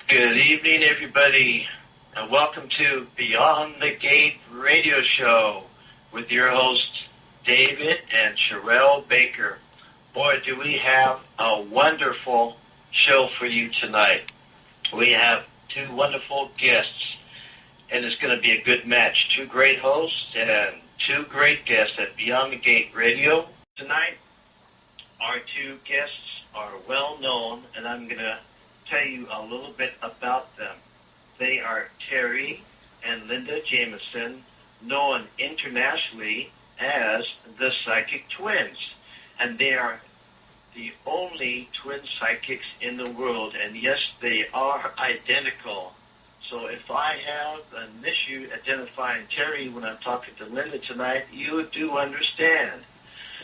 Good evening, everybody, and welcome to Beyond the Gate radio show with your hosts, David and Cheryll Baker. Boy, do we have a wonderful show for you tonight. We have two wonderful guests, and it's going to be a good match. Two great hosts and two great guests at Beyond the Gate radio. Tonight, our two guests are well known, and I'm going to tell you a little bit about them. They are Terry and Linda Jamison, known internationally as the Psychic Twins. And they are the only twin psychics in the world. And yes, they are identical. So if I have an issue identifying Terry when I'm talking to Linda tonight, you do understand.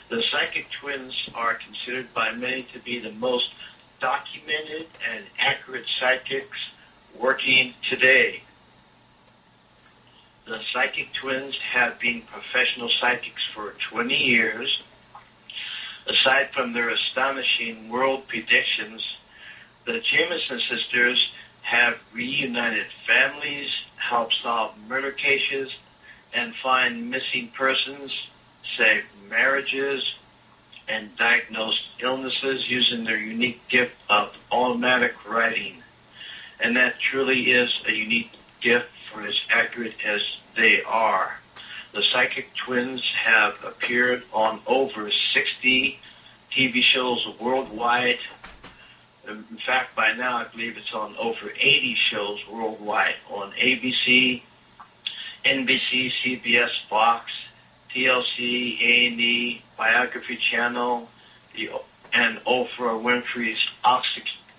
The Psychic Twins are considered by many to be the most documented and accurate psychics working today. The Psychic Twins have been professional psychics for 20 years. Aside from their astonishing world predictions, the Jamison sisters have reunited families, helped solve murder cases, and find missing persons, saved marriages, and diagnosed illnesses using their unique gift of automatic writing. And that truly is a unique gift for as accurate as they are. The Psychic Twins have appeared on over 60 TV shows worldwide. In fact, by now I believe it's on over 80 shows worldwide on ABC, NBC, CBS, Fox, TLC, A&E, Biography Channel, and Oprah Winfrey's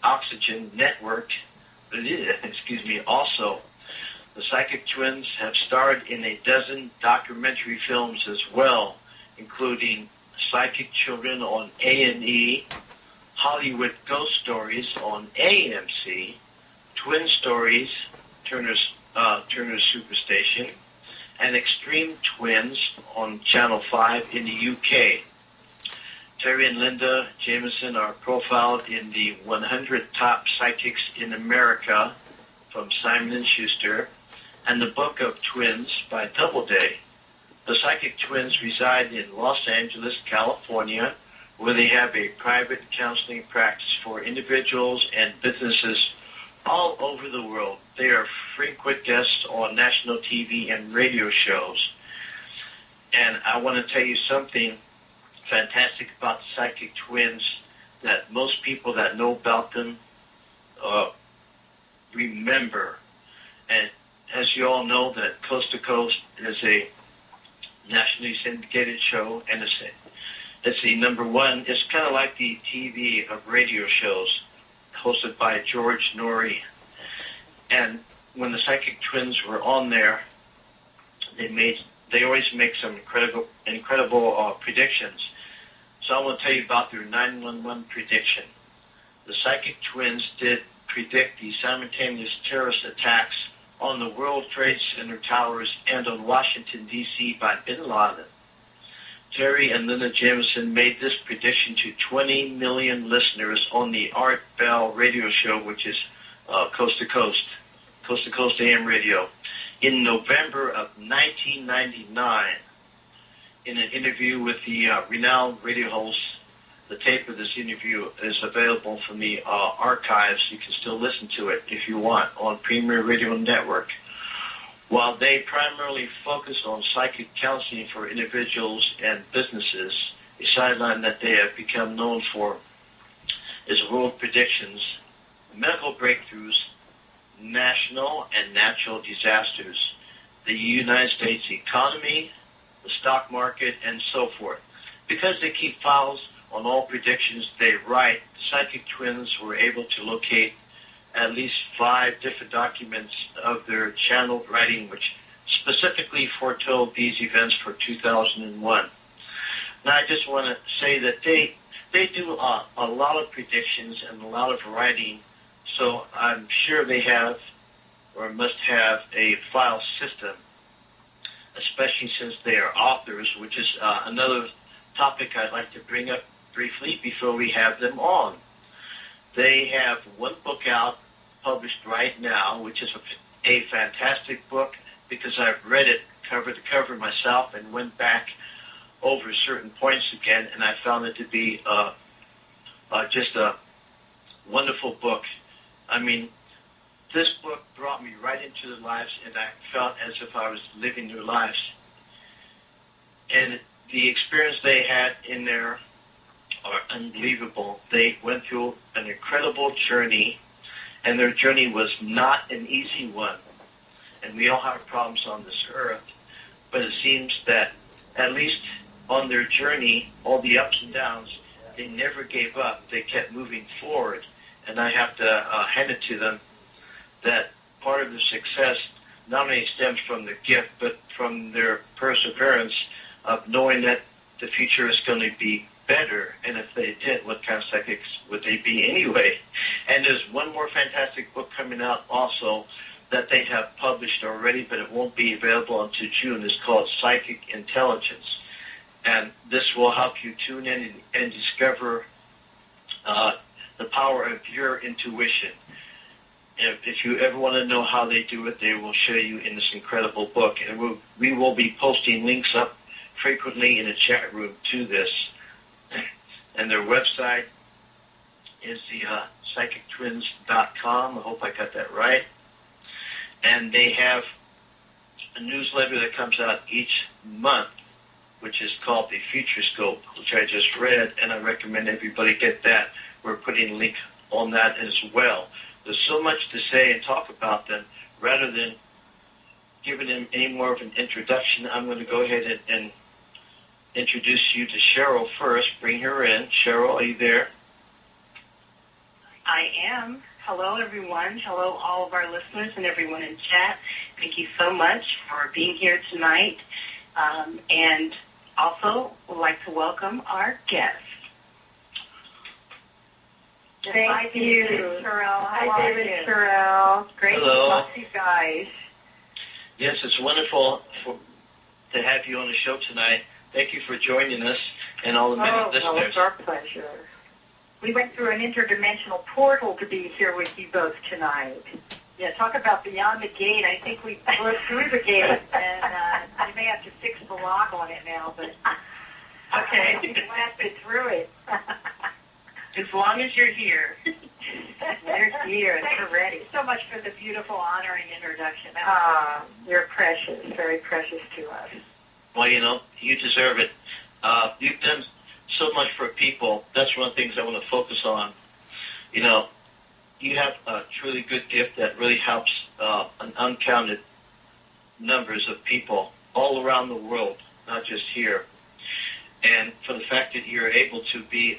Oxygen Network. Also, the Psychic Twins have starred in a dozen documentary films as well, including Psychic Children on A&E, Hollywood Ghost Stories on AMC, Twin Stories, Turner's Superstation, and Extreme Twins on Channel 5 in the UK. Terry and Linda Jamison are profiled in the 100 Top Psychics in America from Simon & Schuster and the Book of Twins by Doubleday. The Psychic Twins reside in Los Angeles, California, where they have a private counseling practice for individuals and businesses all over the world. They are frequent guests on national TV and radio shows. And I want to tell you something fantastic about the Psychic Twins that most people that know about them remember. And as you all know, that Coast to Coast is a nationally syndicated show, and it's the number one. It's kind of like the TV of radio shows, hosted by George Norrie. And when the Psychic Twins were on there, they always make some incredible predictions. So I want to tell you about their 911 prediction. The Psychic Twins did predict the simultaneous terrorist attacks on the World Trade Center towers and on Washington, D.C. by bin Laden. Terry and Linda Jamison made this prediction to 20 million listeners on the Art Bell radio show, which is Coast to Coast AM radio, in November of 1999. In an interview with the renowned radio host, the tape of this interview is available from the archives. You can still listen to it if you want on Premier Radio Network. While they primarily focus on psychic counseling for individuals and businesses, a sideline that they have become known for is world predictions, medical breakthroughs, national and natural disasters, the United States economy, the stock market, and so forth. Because they keep files on all predictions they write, the Psychic Twins were able to locate at least 5 different documents of their channeled writing, which specifically foretold these events for 2001. Now, I just want to say that they do a lot of predictions and a lot of writing, so I'm sure they have or must have a file system, especially since they are authors, which is another topic I'd like to bring up briefly before we have them on. They have one book out published right now, which is a fantastic book because I've read it cover to cover myself and went back over certain points again, and I found it to be just a wonderful book. I mean, this book brought me right into their lives, and I felt as if I was living their lives. And the experience they had in there are unbelievable. They went through an incredible journey, and their journey was not an easy one. And we all have problems on this earth, but it seems that at least on their journey, all the ups and downs, they never gave up. They kept moving forward. And I have to hand it to them that part of the success not only stems from the gift, but from their perseverance of knowing that the future is going to be better. And if they did, what kind of psychics would they be anyway? And there's one more fantastic book coming out also that they have published already, but it won't be available until June. It's called Psychic Intelligence. And this will help you tune in and discover the power of your intuition. If you ever want to know how they do it, they will show you in this incredible book. And we will be posting links up frequently in the chat room to this. And their website is the psychictwins.com. I hope I got that right. And they have a newsletter that comes out each month, which is called the Future Scope, which I just read, and I recommend everybody get that. We're putting a link on that as well. There's so much to say and talk about them. Rather than giving them any more of an introduction, I'm going to go ahead and introduce you to Cheryll first. Bring her in. Cheryll, are you there? I am. Hello, everyone. Hello, all of our listeners and everyone in chat. Thank you so much for being here tonight. And also would like to welcome our guest. Thank you, Cheryll. Hi, David, Cheryll. Great Hello. to talk to you guys. Yes, it's wonderful to have you on the show tonight. Thank you for joining us and all the many listeners. Oh, it's our pleasure. We went through an interdimensional portal to be here with you both tonight. Yeah, talk about beyond the gate. I think we broke through the gate, and you may have to fix the lock on it now, but Okay, we blasted through it. as long as you're here. We're here and we're ready. Thank you so much for the beautiful, honoring introduction. You're precious, very precious to us. Well, you deserve it. You've done so much for people. That's one of the things I want to focus on. You have a truly good gift that really helps an uncounted numbers of people all around the world, not just here. And for the fact that you're able to be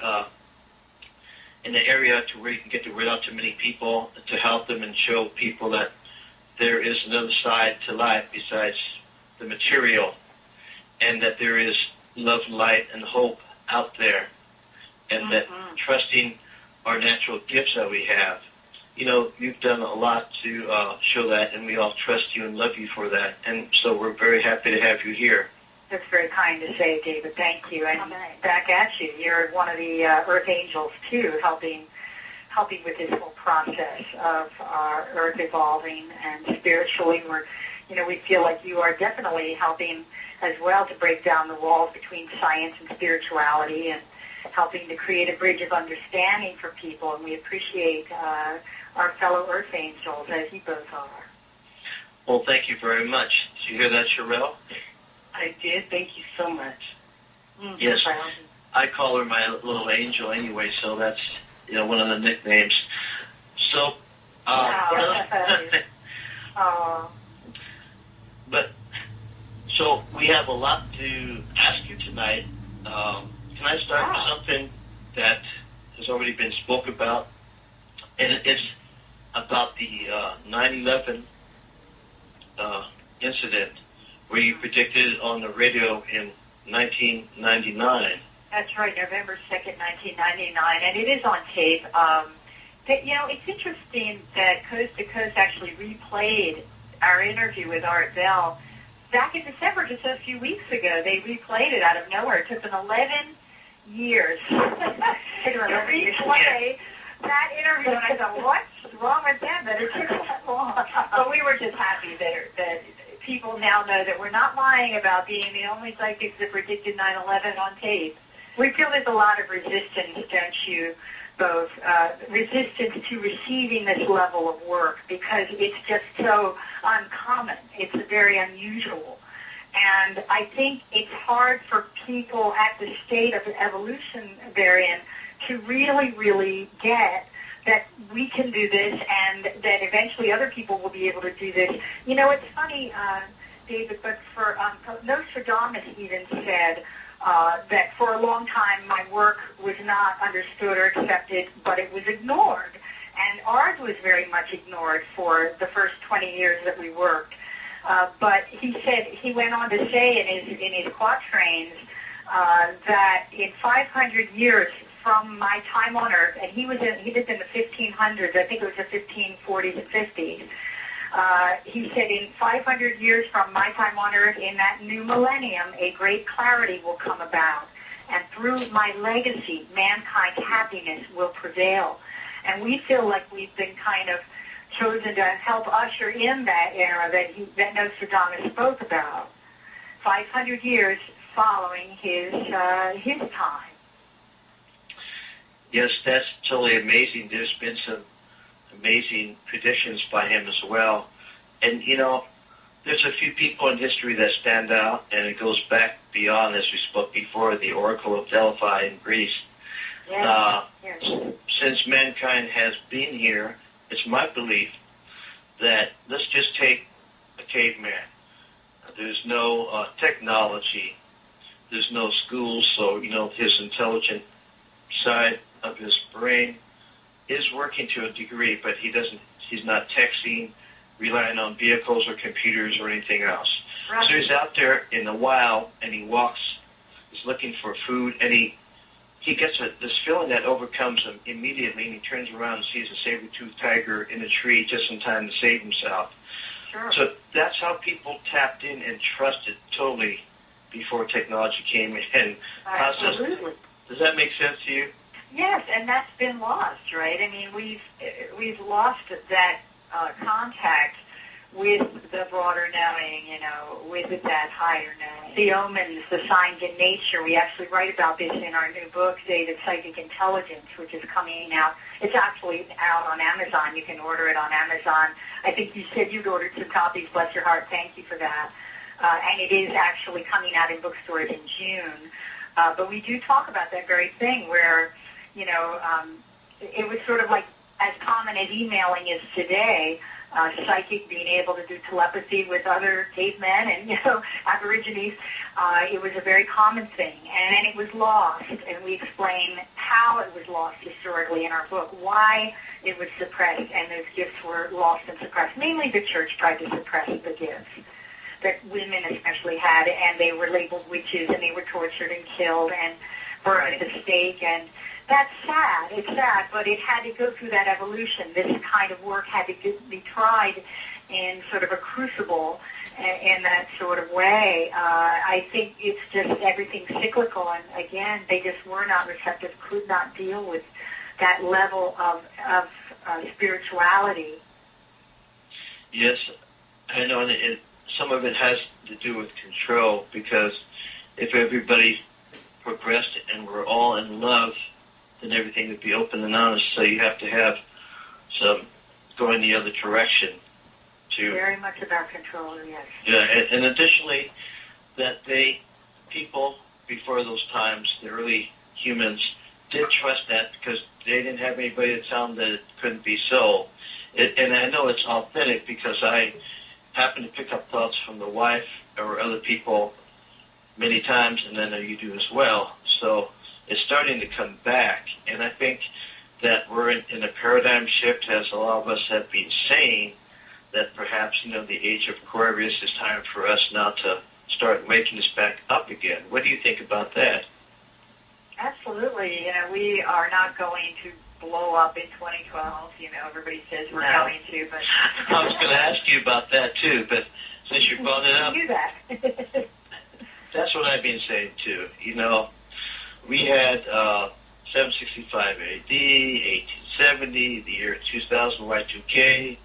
in an area to where you can get the word out to many people, to help them and show people that there is another side to life besides the material, and that there is love, light, and hope out there, and that trusting our natural gifts that we have. You've done a lot to show that, and we all trust you and love you for that. And so we're very happy to have you here. That's very kind to say, David. Thank you. And back at you. You're one of the Earth Angels, too, helping with this whole process of our Earth evolving. And spiritually, we feel like you are definitely helping as well to break down the walls between science and spirituality and helping to create a bridge of understanding for people. And we appreciate our fellow Earth Angels, as you both are. Well, thank you very much. Did you hear that, Cheryll? I did. Thank you so much. Yes. I call her my little angel anyway, so that's, one of the nicknames. So, so we have a lot to ask you tonight. Can I start with something that has already been spoke about? And it's about the 9/11 incident where you predicted on the radio in 1999. That's right, November 2nd, 1999, and it is on tape. It's interesting that Coast to Coast actually replayed our interview with Art Bell back in December, just a few weeks ago. They replayed it out of nowhere. It took them 11 years to replay that interview, and I thought, what's wrong with them? But happy that people now know that we're not lying about being the only psychics that predicted 9/11 on tape. We feel there's a lot of resistance, don't you, both? Resistance to receiving this level of work because it's just so uncommon. It's very unusual. And I think it's hard for people at the state of evolution they're in to really, really get that we can do this and that eventually other people will be able to do this. You know, it's funny, David, but for Nostradamus even said that for a long time my work was not understood or accepted, but it was ignored. And ours was very much ignored for the first 20 years that we worked. But he said, he went on to say in his quatrains that in 500 years from my time on Earth, and he lived in the 1500s, I think it was the 1540s and 50s, he said, in 500 years from my time on Earth, in that new millennium, a great clarity will come about. And through my legacy, mankind's happiness will prevail. And we feel like we've been kind of chosen to help usher in that era that Nostradamus spoke about. 500 years following his time. Yes, that's totally amazing. There's been some amazing predictions by him as well. And, you know, there's a few people in history that stand out, and it goes back beyond, as we spoke before, the Oracle of Delphi in Greece. Yes. Since mankind has been here, it's my belief that let's just take a caveman. There's no technology. There's no schools, so, you know, his intelligent side of his brain is working to a degree, but he's not texting, relying on vehicles or computers or anything else. Right. So he's out there in the wild, and he walks, he's looking for food, and he gets this feeling that overcomes him immediately, and he turns around and sees a saber-toothed tiger in a tree just in time to save himself. Sure. So that's how people tapped in and trusted totally before technology came in. Absolutely. Does that make sense to you? Yes, and that's been lost, right? I mean, we've lost that contact with the broader knowing, you know, with that higher knowing. The omens, the signs in nature. We actually write about this in our new book, David, Psychic Intelligence, which is coming out. It's actually out on Amazon. You can order it on Amazon. I think you said you'd ordered some copies. Bless your heart. Thank you for that. And it is actually coming out in bookstores in June. But we do talk about that very thing where, you know, it was sort of like as common as emailing is today, psychic being able to do telepathy with other cavemen and, you know, aborigines. It was a very common thing. And then it was lost, and we explain how it was lost historically in our book, why it was suppressed and those gifts were lost and suppressed. Mainly the church tried to suppress the gifts that women especially had, and they were labeled witches, and they were tortured and killed and burned at the stake, and that's sad. It's sad, but it had to go through that evolution. This kind of work had to be tried in sort of a crucible in that sort of way. I think it's just everything's cyclical, and again, they just were not receptive, could not deal with that level of spirituality. Yes, I know, and some of it has to do with control, because if everybody progressed and we're all in love, then everything would be open and honest. So you have to have some going the other direction. Very much about control, yes. Yeah, and additionally, that people before those times, the early humans, did trust that because they didn't have anybody to tell them that it couldn't be so. And I know it's authentic because I happen to pick up thoughts from the wife or other people many times, and then you do as well. So it's starting to come back, and I think that we're in a paradigm shift, as a lot of us have been saying, that perhaps, you know, the age of Aquarius is time for us now to start waking us back up again. What do you think about that? Absolutely. You know, we are not going to blow up in 2012. You know, everybody says we're going to, but I was going to ask you about that too, but since you brought it up, do that. That's what I've been saying too. You know, we had 765 AD, 1870, the year 2000, Y2K.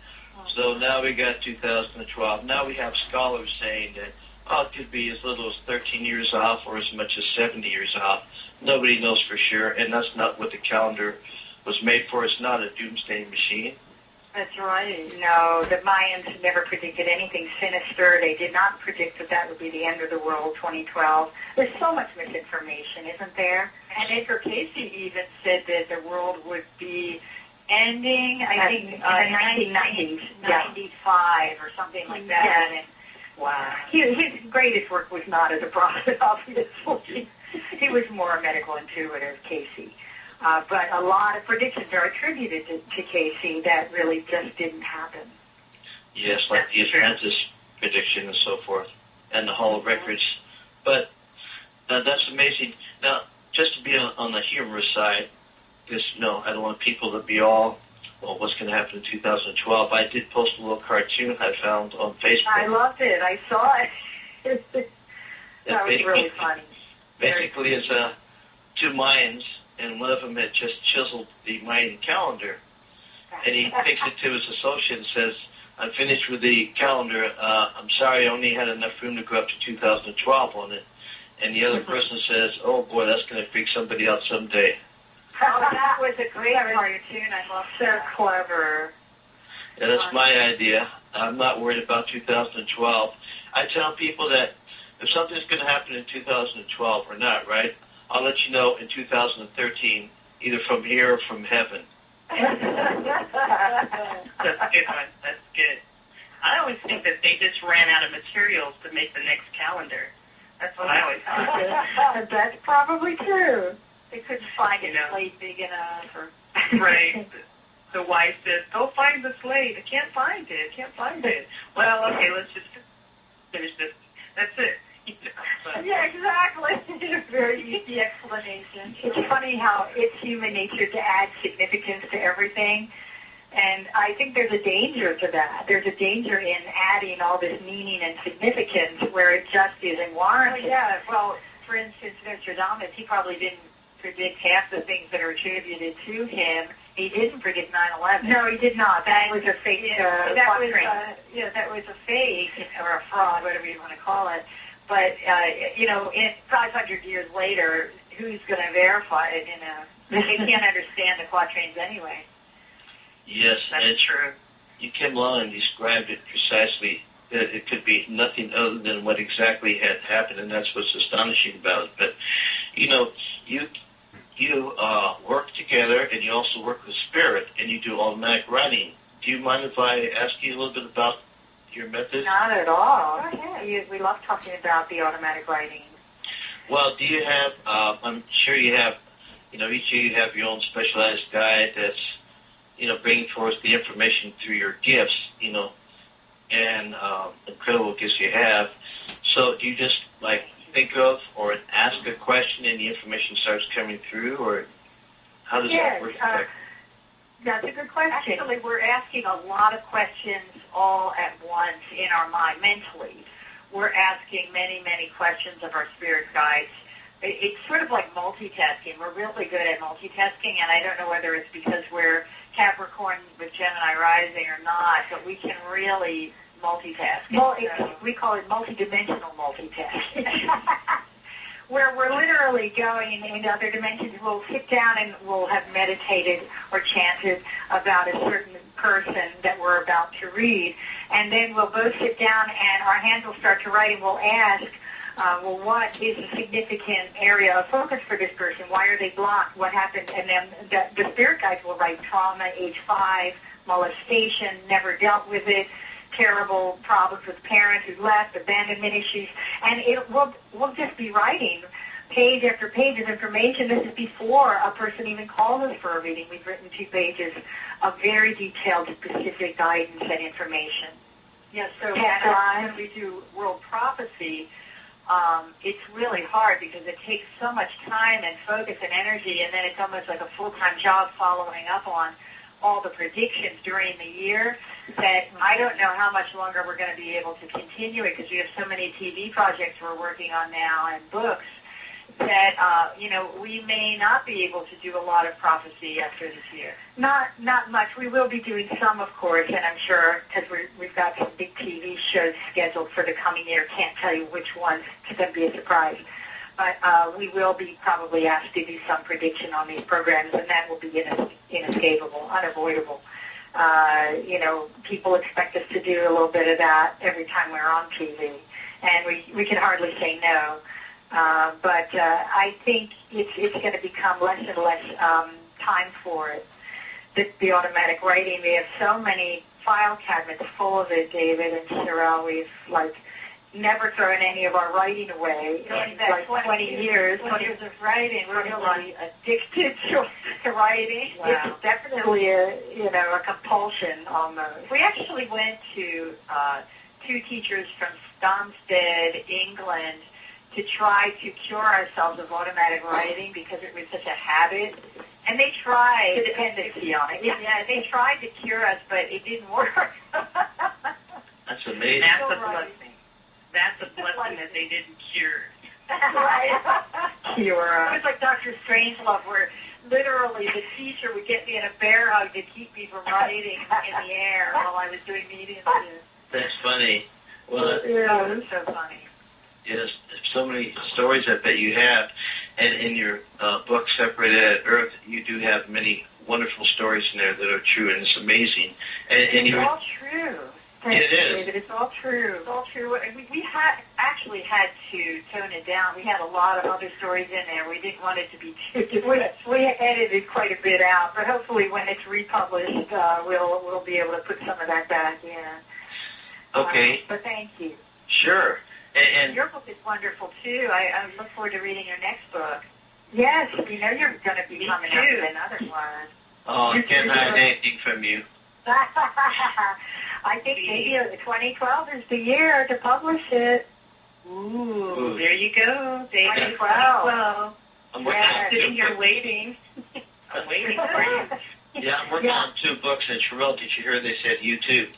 So now we got 2012. Now we have scholars saying that, it could be as little as 13 years off or as much as 70 years off. Nobody knows for sure, and that's not what the calendar was made for. It's not a doomsday machine. That's right. No, the Mayans never predicted anything sinister. They did not predict that would be the end of the world, 2012. There's so much misinformation, isn't there? And Edgar Casey even said that the world would be ending, I think, in the 1990s, 95 or something like that. Yeah. And, wow. His greatest work was not as a prophet, obviously. He was more a medical intuitive, Casey. But a lot of predictions are attributed to Casey that really just didn't happen. Yes, like the Atlantis prediction and so forth, and the Hall of Records. But that's amazing. Now, just to be on the humorous side, because, I don't want people to be all, what's going to happen in 2012. I did post a little cartoon I found on Facebook. I loved it. I saw it. That was really funny. Basically, it's two Mayans, and one of them had just chiseled the Mayan calendar. And he takes it to his associate and says, I'm finished with the calendar. I'm sorry, I only had enough room to go up to 2012 on it. And the other person says, oh, boy, that's going to freak somebody out someday. Oh, that was a great cartoon. I love that. So clever. Yeah, that's my idea. I'm not worried about 2012. I tell people that if something's going to happen in 2012 or not, right, I'll let you know in 2013, either from here or from heaven. That's a good one. That's good. I always think that they just ran out of materials to make the next calendar. That's what I always thought. That's probably true. They couldn't find a slate big enough. Right. The wife says, go find the slate. I can't find it. Well, okay, let's just finish this. That's it. Yeah, exactly. Very easy explanation. It's funny how it's human nature to add significance to everything. And I think there's a danger to that. There's a danger in adding all this meaning and significance where it just isn't warranted. Oh, yeah. Well, for instance, Nostradamus, he probably didn't predict half the things that are attributed to him. He didn't predict 9/11. No, he did not. That was a fake. That was a fake or a fraud, whatever you want to call it. But in 500 years later, who's going to verify it? They can't understand the quatrains anyway. Yes, that's true. You came along and described it precisely. It could be nothing other than what exactly had happened, and that's what's astonishing about it. But you work together, and you also work with spirit, and you do automatic writing. Do you mind if I ask you a little bit about your method? Not at all. Go ahead. We love talking about the automatic writing. Well, do you have? I'm sure you have. Each of you have your own specialized guide that's bringing forth the information through your gifts, and incredible gifts you have. So do you just think of or ask a question and the information starts coming through, or how does that work? That's a good question. Actually, we're asking a lot of questions all at once in our mind, mentally. We're asking many, many questions of our spirit guides. It's sort of like multitasking. We're really good at multitasking, and I don't know whether it's because we're Capricorn with Gemini rising or not, but we can really multitask. We call it multidimensional multitasking. Where we're literally going into other dimensions. We'll sit down and we'll have meditated or chanted about a certain person that we're about to read. And then we'll both sit down and our hands will start to write and we'll ask, what is a significant area of focus for this person? Why are they blocked? What happened? And then the spirit guides will write trauma, age 5, molestation, never dealt with it, terrible problems with parents who left, abandonment issues, and we'll just be writing page after page of information. This is before a person even calls us for a reading. We've written 2 pages of very detailed, specific guidance and information. Yes, so when we do world prophecy, it's really hard because it takes so much time and focus and energy, and then it's almost like a full-time job following up on all the predictions during the year that I don't know how much longer we're going to be able to continue it because we have so many TV projects we're working on now and books that, we may not be able to do a lot of prophecy after this year. Not much. We will be doing some, of course, and I'm sure, because we've got some big TV shows scheduled for the coming year. Can't tell you which ones, because that'd be a surprise. But we will be probably asked to do some prediction on these programs, and that will be inescapable, unavoidable. People expect us to do a little bit of that every time we're on TV, and we can hardly say no. But I think it's going to become less and less time for it. The automatic writing, we have so many file cabinets full of it, David and Cheryl. We've never thrown any of our writing away in 20 years. 20 years of writing. We're really addicted to writing. Wow. It's definitely a compulsion almost. We actually went to two teachers from Stansted, England, to try to cure ourselves of automatic writing because it was such a habit. And they tried. The dependency on it. Yeah, they tried to cure us, but it didn't work. That's amazing. That's a blessing. That's a blessing that they didn't cure. Right. Cure. It was like Dr. Strangelove, where literally the teacher would get me in a bear hug to keep me from writing in the air while I was doing meetings. That's funny. Well, yeah, it was so funny. Yes, so many stories I bet you have. And in your book, Separated at Earth, you do have many wonderful stories in there that are true, and it's amazing. And it's all true. It is. David, it's all true. It's all true. We actually had to tone it down. We had a lot of other stories in there. We didn't want it to be too different. We edited quite a bit out, but hopefully when it's republished, we'll be able to put some of that back in. Okay. But thank you. Sure. And your book is wonderful, too. I look forward to reading your next book. Yes, you're going to be coming out with another one. Oh, I can't hide anything from you. I think maybe 2012 is the year to publish it. Ooh. There you go, David. 2012. I'm sitting here waiting. I'm waiting for you. Yeah, I'm working on 2 books, and Cheryl, did you hear they said you too?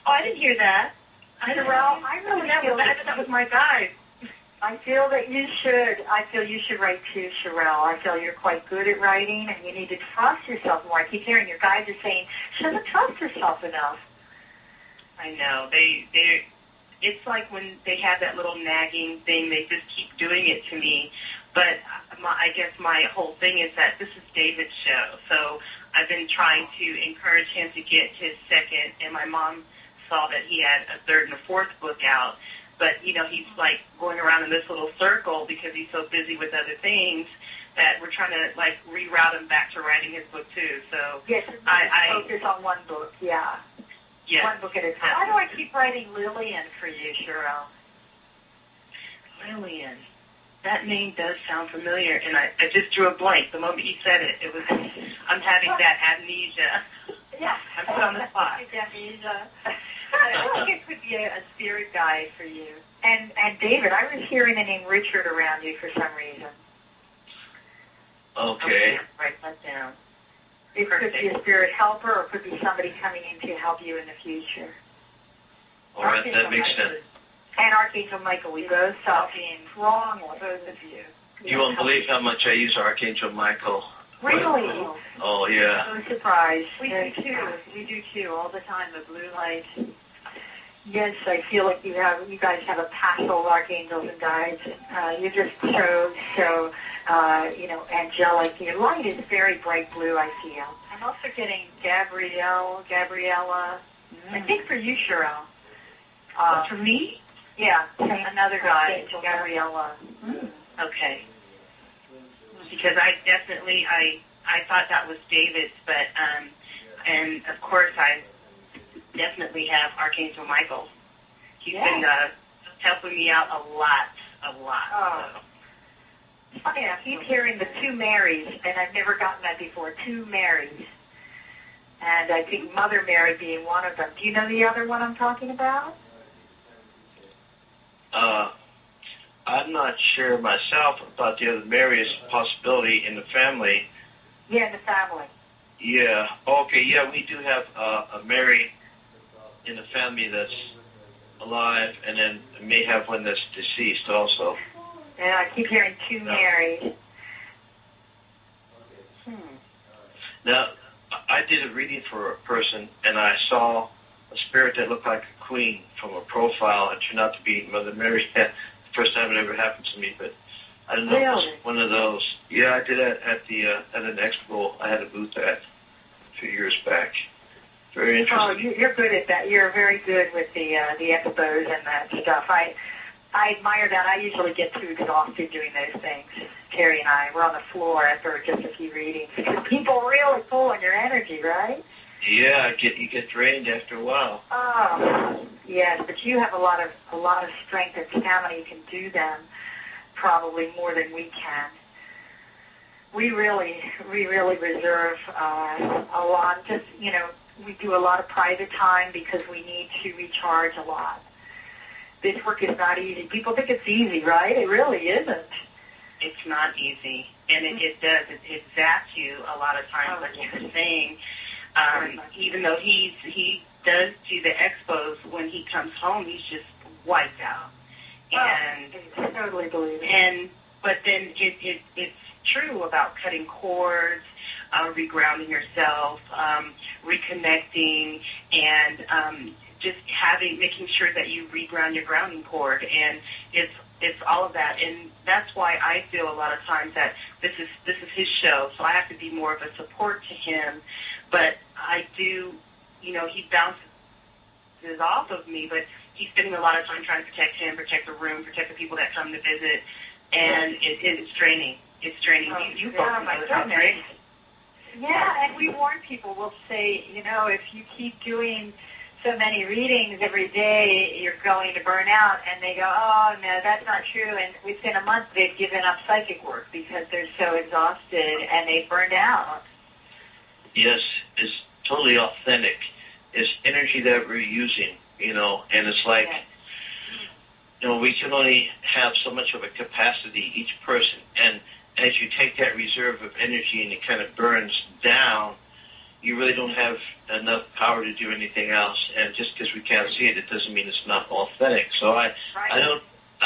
Oh, I didn't hear that. I really feel that was my guide. I feel that you should. I feel you should write too, Cheryl. I feel you're quite good at writing, and you need to trust yourself more. I keep hearing your guides are saying she doesn't trust herself enough. I know. It's like when they have that little nagging thing, they just keep doing it to me. But I guess my whole thing is that this is David's show, so I've been trying to encourage him to get his second, and my mom saw that he had a 3rd and a 4th book out. But, he's like going around in this little circle because he's so busy with other things that we're trying to like reroute him back to writing his book too. So yes, I focus on one book, Yes. One book at a time. Why do I keep writing Lillian for you, Cheryl? Lillian. That name does sound familiar, and I just drew a blank the moment you said it. I'm having that amnesia. Yeah. I'm put on the spot. Amnesia. I think it could be a spirit guide for you. And David, I was hearing the name Richard around you for some reason. Okay. Write that down. It could be a spirit helper, or it could be somebody coming in to help you in the future. All right, that makes sense. And Archangel Michael, we both talking strongly, both of you. You won't believe how much I use Archangel Michael. Really? Oh, yeah. I'm surprised. We do too. We do too, all the time, the blue light. Yes, I feel like you guys have a passel of archangels and guides. You're just so angelic. Your light is very bright blue, I feel. I'm also getting Gabriella. I think for you, Cheryl. For me? Yeah. Another guide, Gabriella. Okay. Because I definitely, I thought that was David's, but, and of course I definitely have Archangel Michael. He's been helping me out a lot. Oh. So. Funny, I keep hearing the 2 Marys, and I've never gotten that before, 2 Marys. And I think Mother Mary being one of them. Do you know the other one I'm talking about? I'm not sure myself about the other Mary's possibility in the family. Yeah, in the family. Yeah. Okay, yeah, we do have a Mary in the family that's alive, and then may have one that's deceased also. And I keep hearing two Marys. Now, I did a reading for a person, and I saw a spirit that looked like a queen from a profile. It turned out to be Mother Mary. The first time it ever happened to me, but I don't know if it was one of those. Yeah, I did it at an expo. I had a booth at a few years back. Very interesting. Oh, you're good at that. You're very good with the expos and that stuff. I admire that. I usually get too exhausted doing those things. Terry and I, we're on the floor after just a few readings because people really pull on your energy, right? Yeah, you get drained after a while. Oh, yes, but you have a lot of strength and stamina. You can do them probably more than we can. We really reserve a lot. Just we do a lot of private time because we need to recharge a lot. This work is not easy. People think it's easy, right? It really isn't. It's not easy, and it does. It zaps you a lot of times, like you were saying. Even though he does do the expos, when he comes home, he's just wiped out. And I totally believe it. But then it's true about cutting cords, regrounding yourself, reconnecting, and just making sure that you reground your grounding cord. And it's all of that, and that's why I feel a lot of times that this is his show, so I have to be more of a support to him. But I do, he bounces off of me, but he's spending a lot of time trying to protect him, protect the room, protect the people that come to visit, and it's draining. It's draining. You both know how draining. Yeah, and we warn people. We'll say, if you keep doing so many readings every day, you're going to burn out. And they go, oh, no, that's not true. And within a month, they've given up psychic work because they're so exhausted and they've burned out. Yes, it's totally authentic. It's energy that we're using, and it's like, we can only have so much of a capacity, each person. And as you take that reserve of energy and it kind of burns down, you really don't have enough power to do anything else. And just because we can't see it, it doesn't mean it's not authentic. So I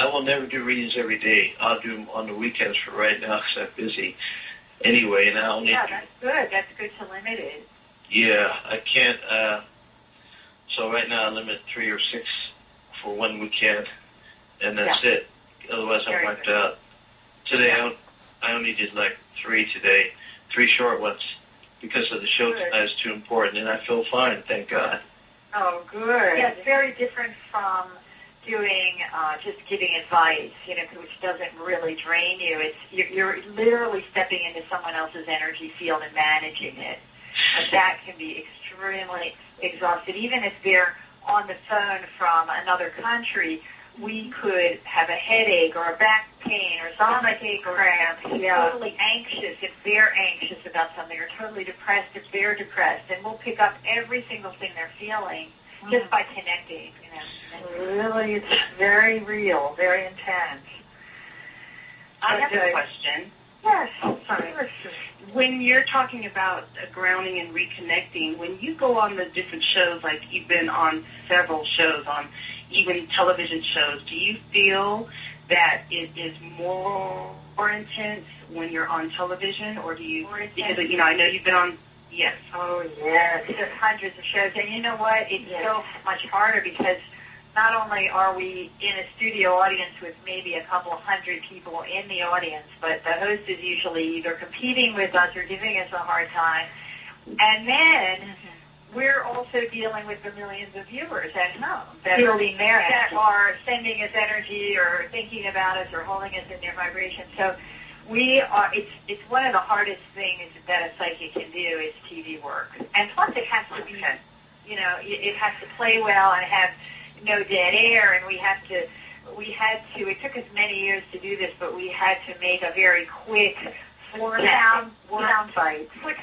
will never do readings every day. I'll do them on the weekends for right now because I'm busy anyway. And I only that's good. That's good to limit it. Yeah, I can't. So right now I limit 3 or 6 for one weekend, and that's it. Otherwise I'm wiped out. Today I only did like 3 today, 3 short ones. Because of the show tonight is too important, and I feel fine, thank God. Oh, good. Yeah, it's very different from doing just giving advice, which doesn't really drain you. You're literally stepping into someone else's energy field and managing it. And that can be extremely exhausted. Even if they're on the phone from another country, we could have a headache or a back pain or stomach ache or totally anxious if they're anxious about something, or totally depressed if they're depressed. And we'll pick up every single thing they're feeling just by connecting. Really, it's very real, very intense. I have a question. Yes. Oh, sorry. When you're talking about grounding and reconnecting, when you go on the different shows, like you've been on several shows, on even television shows, do you feel that it is more intense when you're on television, or do you, because, I know you've been on, yes. Oh, yes. There's hundreds of shows, and you know what? It's so much harder because not only are we in a studio audience with maybe a couple of hundred people in the audience, but the host is usually either competing with us or giving us a hard time. And then we're also dealing with the millions of viewers at home that are sending us energy or thinking about us or holding us in their vibration. So we are. It's one of the hardest things that a psychic can do is TV work. And plus, it has to be, it has to play well and have no dead air. And we had to. It took us many years to do this, but we had to make a very quick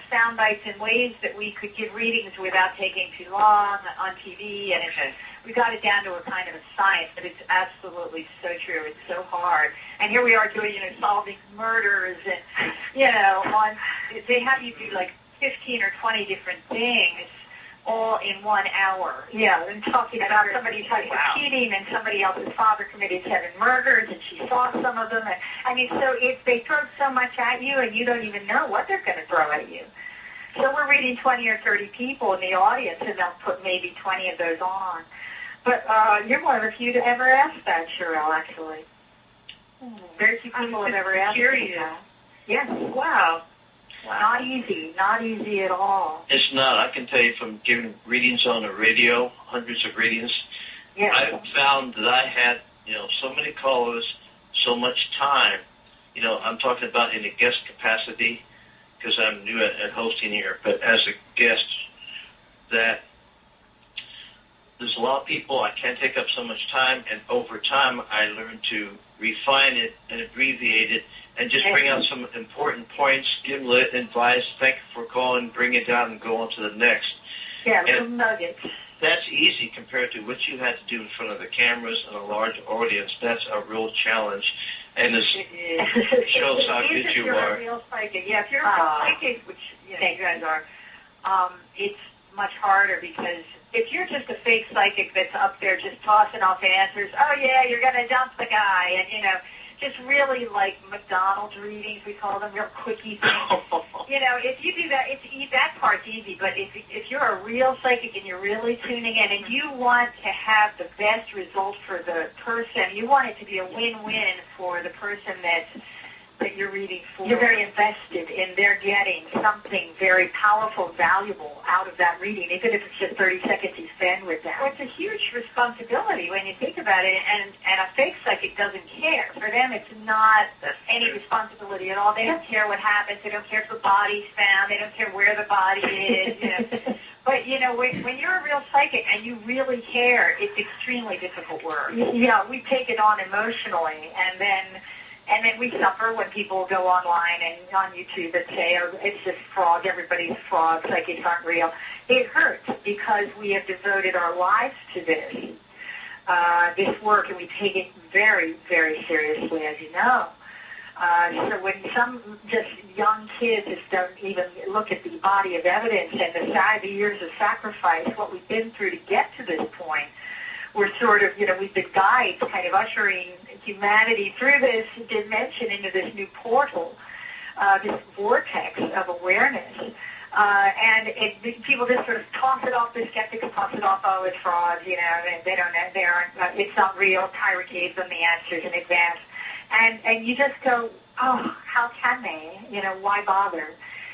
sound bites in ways that we could give readings without taking too long on TV, and we got it down to a kind of a science, but it's absolutely so true. It's so hard. And here we are doing, solving murders, and, they have you do like 15 or 20 different things, all in 1 hour. Yeah, and talking about somebody's husband cheating and somebody else's father committed 7 murders and she saw some of them. And, I mean, so they throw so much at you and you don't even know what they're going to throw at you. So we're reading 20 or 30 people in the audience and they'll put maybe 20 of those on. But you're one of the few to ever ask that, Cheryl, actually. Very few people have ever asked that. Yes. Wow. Not easy at all. It's not. I can tell you from giving readings on the radio, hundreds of readings, I found that I had, so many callers, so much time. I'm talking about in a guest capacity because I'm new at hosting here, but as a guest, that there's a lot of people, I can't take up so much time, and over time I learned to refine it and abbreviate it and just bring out some important points, give advice, thank you for calling, bring it down and go on to the next. Yeah, little nuggets. That's easy compared to what you had to do in front of the cameras and a large audience. That's a real challenge. And it shows how good you are. If you're a real psychic, if you're a real psychic, which you guys are, it's much harder because if you're just a fake psychic that's up there just tossing off answers, you're going to dump the guy, and, just really like McDonald's readings, we call them, real quickie things. If you do that, that part's easy, but if you're a real psychic and you're really tuning in and you want to have the best result for the person, you want it to be a win-win for the person that you're reading for. You're very invested in their getting something very powerful, valuable out of that reading, even if it's just 30 seconds you spend with them. Well, it's a huge responsibility when you think about it, and a fake psychic doesn't care. For them, it's not any responsibility at all. They don't care what happens. They don't care if the body's found. They don't care where the body is. But, when you're a real psychic and you really care, it's extremely difficult work. Yeah, we take it on emotionally, and then we suffer when people go online and on YouTube and say, it's just fraud, everybody's fraud, psychics aren't real. It hurts because we have devoted our lives to this work, and we take it very, very seriously, as you know. So when some just young kids just don't even look at the body of evidence and the years of sacrifice, what we've been through to get to this point, we're sort of, we've been guides kind of ushering humanity through this dimension into this new portal, this vortex of awareness. And people just sort of toss it off, the skeptics toss it off, it's fraud, and they aren't, it's not real. Tyra gave them the answers in advance. And you just go, how can they? Why bother?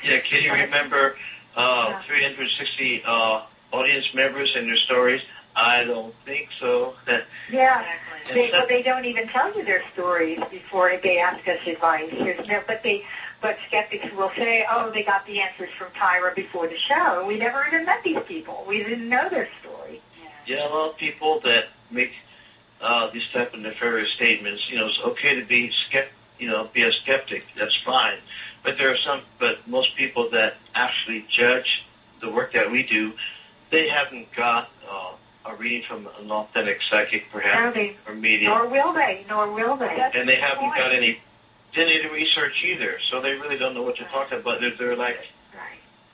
Yeah, can you remember 360 audience members and their stories? I don't think so. Yeah, they don't even tell you their stories before they ask us advice. But skeptics will say, they got the answers from Tyra before the show. We never even met these people. We didn't know their story. Yeah, a lot of people that make these type of nefarious statements. It's okay to be be a skeptic. That's fine. But but most people that actually judge the work that we do, they haven't got a reading from an authentic psychic, perhaps, or medium. Nor will they. And they haven't got any research either, so they really don't know what you're talking about. They're like,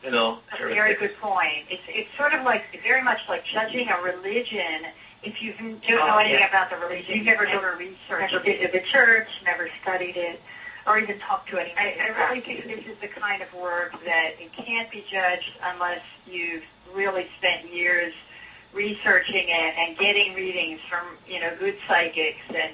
That's a very good point. It's sort of very much like judging a religion. If you don't know anything about the religion, you've never done research, never been to the church, never studied it, or even talked to anyone. I really think this is the kind of work that it can't be judged unless you've really spent years researching it and getting readings from, good psychics, and,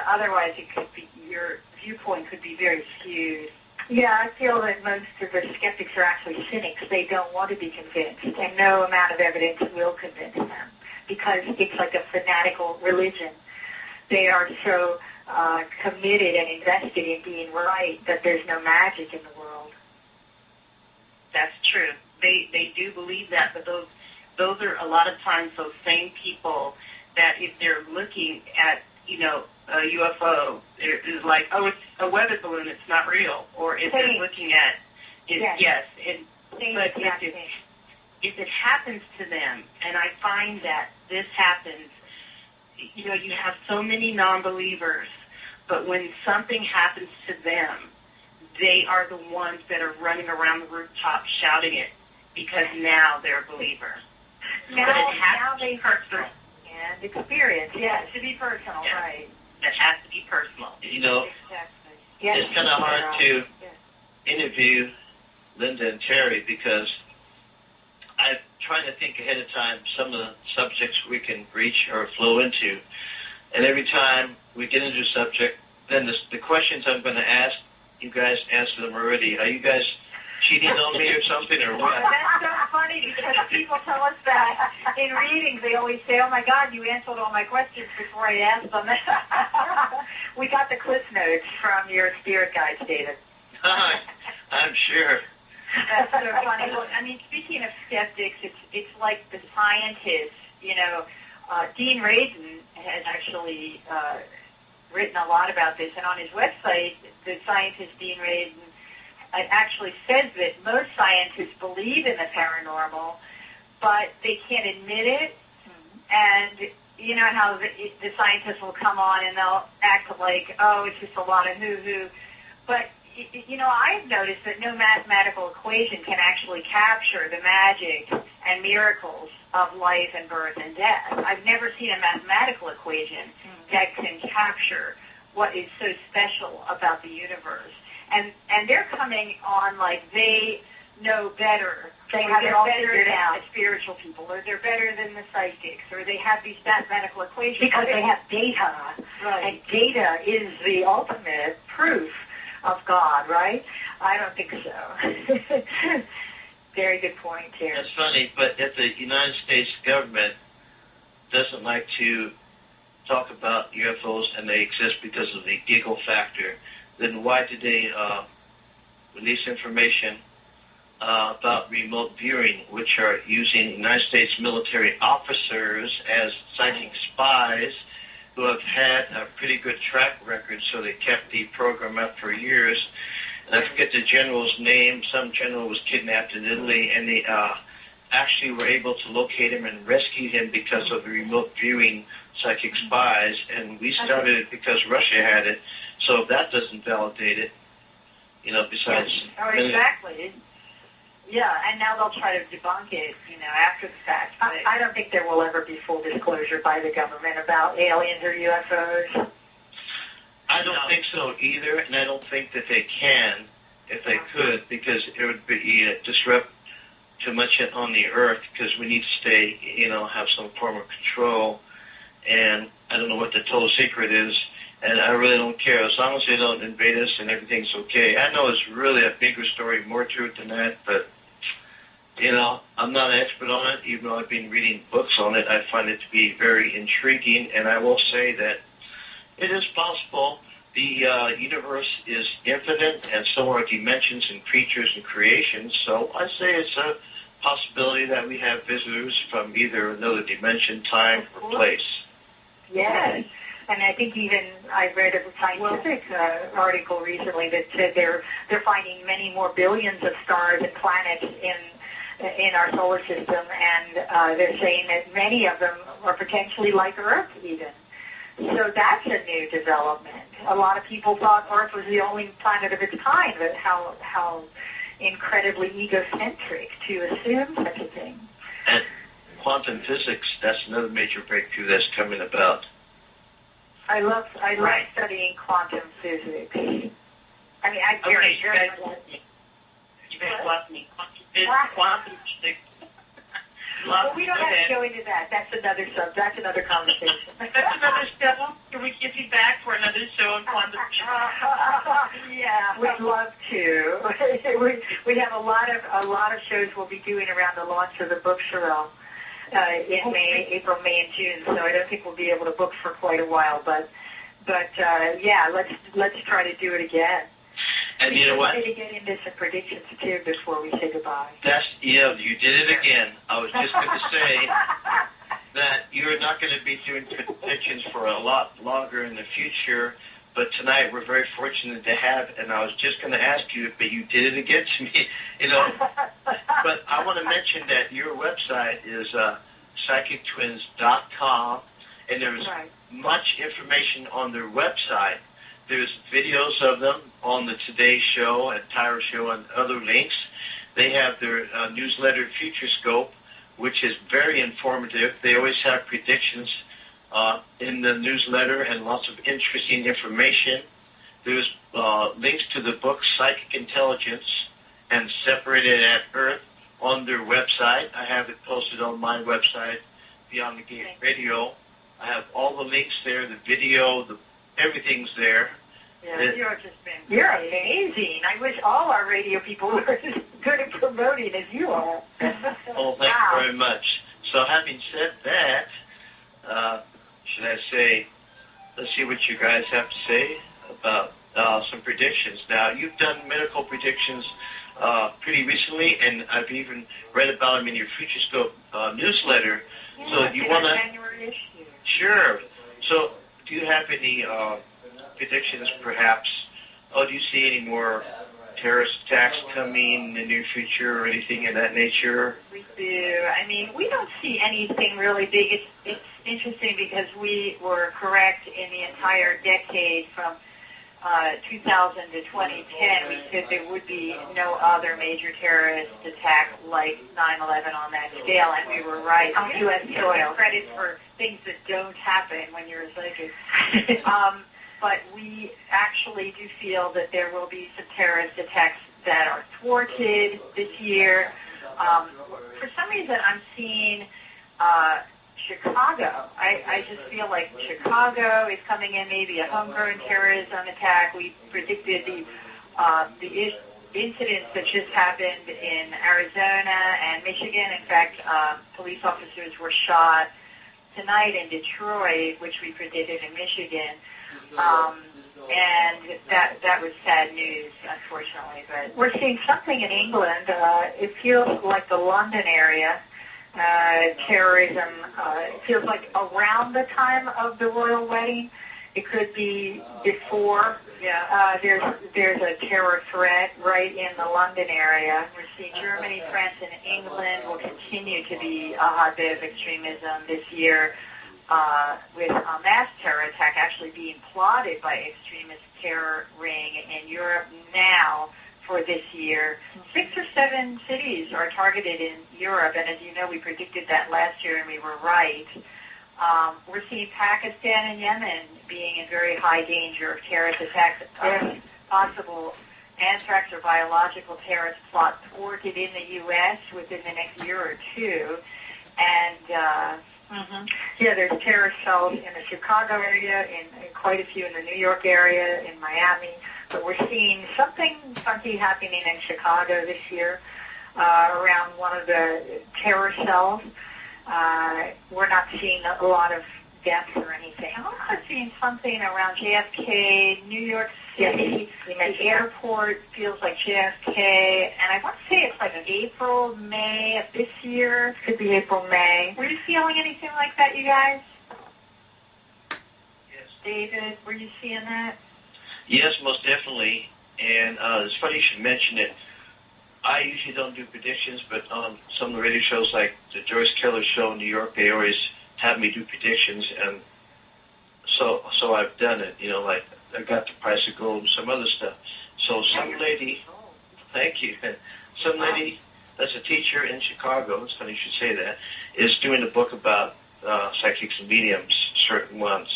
otherwise it could be, your viewpoint could be very skewed. Yeah, I feel that most of the skeptics are actually cynics. They don't want to be convinced, and no amount of evidence will convince them, because it's like a fanatical religion. They are so committed and invested in being right that there's no magic in the world. That's true. They do believe that, but those are a lot of times those same people that if they're looking at, a UFO, it is like, it's a weather balloon, it's not real. Or if they're looking at it, but if it happens to them, and I find that this happens, you have so many non-believers, but when something happens to them, they are the ones that are running around the rooftop shouting it. because now they're a believer. Now, but it has now to be they personal. And experience, yes, to be personal, Yeah. right. It has to be personal. You know, Exactly. Yes. it's kind of hard to Yes. interview Linda and Terry because I'm trying to think ahead of time some of the subjects we can reach or flow into. And every time we get into a subject, then the questions I'm going to ask, you guys answer them already. Are you guys cheating on me or something or what? That's so funny because people tell us that in readings. They always say, oh, my God, you answered all my questions before I asked them. We got the Cliff Notes from your spirit guides, David. I'm sure. That's so funny. Well, I mean, speaking of skeptics, it's like the scientists, you know, Dean Radin has actually written a lot about this, and on his website, the scientist Dean Radin actually says that most scientists believe in the paranormal, but they can't admit it. And you know how the scientists will come on and they'll act like, oh, it's just a lot of hoo-hoo. But, you know, I've noticed that no mathematical equation can actually capture the magic and miracles of life and birth and death. I've never seen a mathematical equation that can capture what is so special about the universe. And they're coming on like they know better. They have it all figured out. The spiritual people, or they're better than the psychics, or they have these mathematical equations. Because they have data. Right. And data is the ultimate proof of God, right? I don't think so. Very good point, Terry. That's funny, but if the United States government doesn't like to talk about UFOs and they exist because of the giggle factor, then why did they release information about remote viewing, which are using United States military officers as psychic spies who have had a pretty good track record, so they kept the program up for years. And I forget the general's name. Some general was kidnapped in Italy, and they actually were able to locate him and rescue him because of the remote viewing psychic spies. And we started it because Russia had it. So if that doesn't validate it, you know, besides... Oh, exactly. Yeah, and now they'll try to debunk it, you know, after the fact. I don't think there will ever be full disclosure by the government about aliens or UFOs. I don't think so either, and I don't think that they can, if they could, because it would be disrupt too much on the Earth, because we need to stay, you know, have some form of control, and I don't know what the total secret is, and I really don't care. As long as they don't invade us and everything's okay. I know it's really a bigger story, more to it than that, but, you know, I'm not an expert on it, even though I've been reading books on it. I find it to be very intriguing, and I will say that it is possible. The universe is infinite, and so are dimensions and creatures and creations, so I say it's a possibility that we have visitors from either another dimension, time, or place. Yes. And I think even I read a scientific article recently that said they're finding many more billions of stars and planets in our solar system, and they're saying that many of them are potentially like Earth even. So that's a new development. A lot of people thought Earth was the only planet of its kind, but how incredibly egocentric to assume such a thing. And quantum physics, that's another major breakthrough that's coming about. I love studying quantum physics. I mean, I Okay, you guys lost me. Quantum physics. Well, we don't have to go into that. That's another That's another conversation. That's another show. Can we get you back for another show on quantum physics? Yeah, we'd love to. we have a lot of shows we'll be doing around the launch of the book, Cheryl, in April, May, and June. So I don't think we'll be able to book for quite a while. But yeah, let's try to do it again. And you know what? We should get into some predictions too before we say goodbye. You did it again. I was just going to say that you're not going to be doing predictions for a lot longer in the future, but tonight we're very fortunate to have, and I was just going to ask you, but you did it again to me, you know. But I want to mention that your website is psychictwins.com, and there's much information on their website. There's videos of them on the Today Show and Tyra Show and other links. They have their newsletter, Future Scope, which is very informative. They always have predictions in the newsletter and lots of interesting information. There's links to the book Psychic Intelligence and Separated at Earth on their website. I have it posted on my website, Beyond the Gate Radio. I have all the links there, the video, everything's there. Yeah, you're amazing. I wish all our radio people were as good at promoting as you are. Oh, thank you very much. So having said that, should I say, let's see what you guys have to say about some predictions. Now, you've done medical predictions pretty recently, and I've even read about them in your Future Scope newsletter. Yeah, so you want to... January issue. Sure. So do you have any predictions, perhaps? Oh, do you see any more terrorist attacks coming in the near future or anything of that nature? We do. I mean, we don't see anything really big. It's interesting because we were correct in the entire decade from 2000 to 2010. We said there would be no other major terrorist attack like 9/11 on that scale, and we were right on U.S. soil. Credit for things that don't happen when you're a psychic. But we actually do feel that there will be some terrorist attacks that are thwarted this year. For some reason, I'm seeing Chicago. I just feel like Chicago is coming in, maybe a homegrown terrorism attack. We predicted the incidents that just happened in Arizona and Michigan. In fact, police officers were shot tonight in Detroit, which we predicted in Michigan. And that was sad news, unfortunately. But we're seeing something in England. It feels like the London area. Terrorism, it feels like around the time of the royal wedding. It could be before. Yeah. There's a terror threat right in the London area. We're seeing Germany, France, and England will continue to be a hotbed of extremism this year, with a mass terror attack actually being plotted by extremist terror ring in Europe now. For this year, 6 or 7 cities are targeted in Europe, and as you know, we predicted that last year, and we were right. We're seeing Pakistan and Yemen being in very high danger of terrorist attacks. Possible anthrax or biological terrorist plot thwarted in the U.S. within the next year or two, and there's terrorist cells in the Chicago area, in quite a few in the New York area, in Miami. But we're seeing something funky happening in Chicago this year around one of the terror cells. We're not seeing a lot of deaths or anything. I'm also seeing something around JFK, New York City. The airport feels like JFK. And I want to say it's like April, May of this year. It could be April, May. Were you feeling anything like that, you guys? Yes. David, were you seeing that? Yes, most definitely. And it's funny you should mention it. I usually don't do predictions, but on some of the radio shows like the Joyce Keller show in New York, they always have me do predictions, and so I've done it. You know, like I got the price of gold and some other stuff. So some lady, thank you, some lady that's a teacher in Chicago, it's funny you should say that, is doing a book about psychics and mediums, certain ones.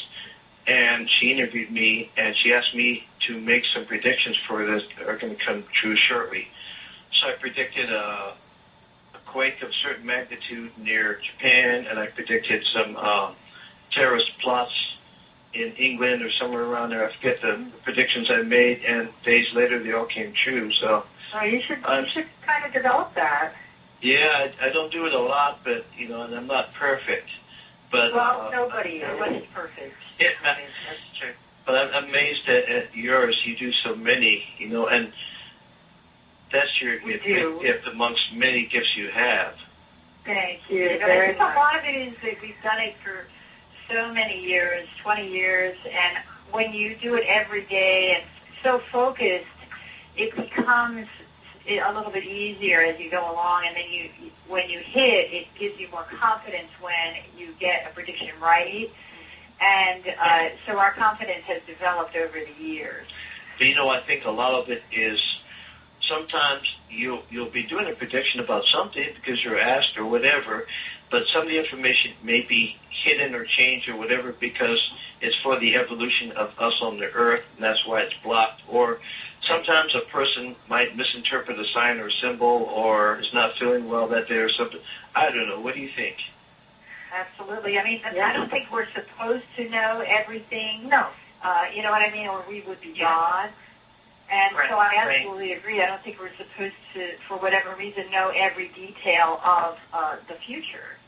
And she interviewed me, and she asked me to make some predictions for this that are going to come true shortly. So I predicted a quake of certain magnitude near Japan, and I predicted some terrorist plots in England or somewhere around there. I forget the predictions I made, and days later they all came true. So you should kind of develop that. Yeah, I don't do it a lot, but and I'm not perfect. But nobody's perfect. Yeah, that's true. But I'm amazed at yours. You do so many, and that's your gift amongst many gifts you have. Thank you. I think a lot of it is that we've done it for so many years, 20 years, and when you do it every day and so focused, it becomes a little bit easier as you go along, and then when you hit, it gives you more confidence when you get a prediction right. And so our confidence has developed over the years. But I think a lot of it is sometimes you'll be doing a prediction about something because you're asked or whatever, but some of the information may be hidden or changed or whatever because it's for the evolution of us on the earth, and that's why it's blocked. Or sometimes a person might misinterpret a sign or symbol or is not feeling well that day or something. I don't know. What do you think? Absolutely. I mean, I don't think we're supposed to know everything. No. You know what I mean? Or we would be God. And so I absolutely agree. I don't think we're supposed to, for whatever reason, know every detail of the future.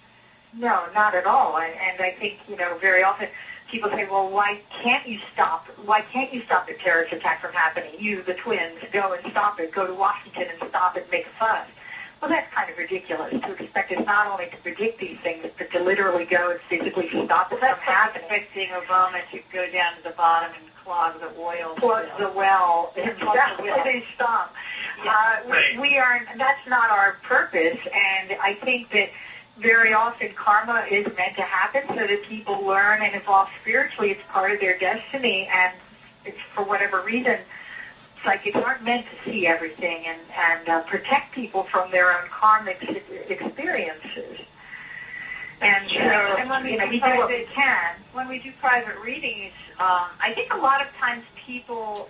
No, not at all. And I think, you know, very often people say, well, why can't you stop the terrorist attack from happening? You, the twins, go and stop it. Go to Washington and stop it, make a fuss. Well, that's kind of ridiculous to expect us not only to predict these things, but to literally go and physically stop it from happening. Expecting Obama to go down to the bottom and clog the oil. Clog the well. Exactly. They stop. We are. That's not our purpose, and I think that very often karma is meant to happen so that people learn and evolve spiritually. It's part of their destiny, and it's for whatever reason. Psychics aren't meant to see everything and protect people from their own karmic experiences. And so, we do what we can. When we do private readings, I think a lot of times people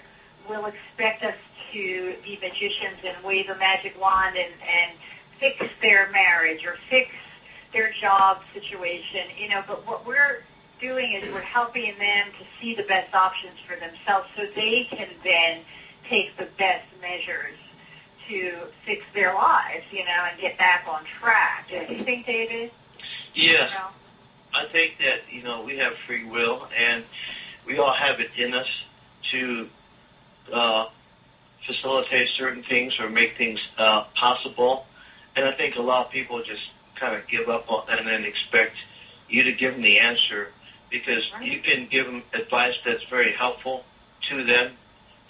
will expect us to be magicians and wave a magic wand and fix their marriage or fix their job situation, you know, but what we're doing is we're helping them to see the best options for themselves so they can then take the best measures to fix their lives, you know, and get back on track. Do you think, David? Yes. You know? I think that, you know, we have free will, and we all have it in us to facilitate certain things or make things possible. And I think a lot of people just kind of give up on and then expect you to give them the answer because you can give them advice that's very helpful to them,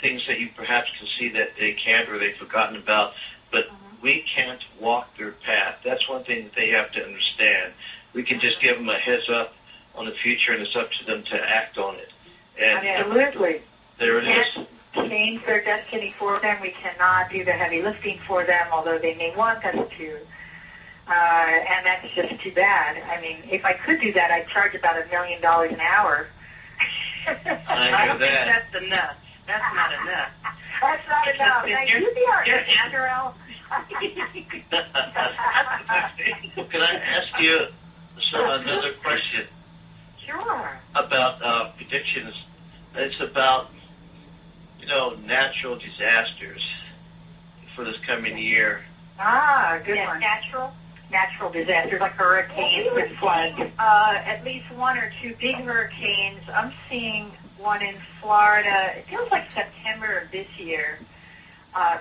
things that you perhaps can see that they can't or they've forgotten about, but we can't walk their path. That's one thing that they have to understand. We can just give them a heads up on the future, and it's up to them to act on it. And absolutely. There it is. Change their destiny for them. We cannot do the heavy lifting for them, although they may want us to. And that's just too bad. I mean, if I could do that, I'd charge about $1 million an hour. I don't think that's enough. That's not enough. That's not enough. Now, you be our Cheryll. Can I ask you another question? Sure. About predictions. It's about, you know, natural disasters for this coming year. Ah, good one. Natural disasters like hurricanes and floods. At least one or two big hurricanes. I'm seeing one in Florida. It feels like September of this year.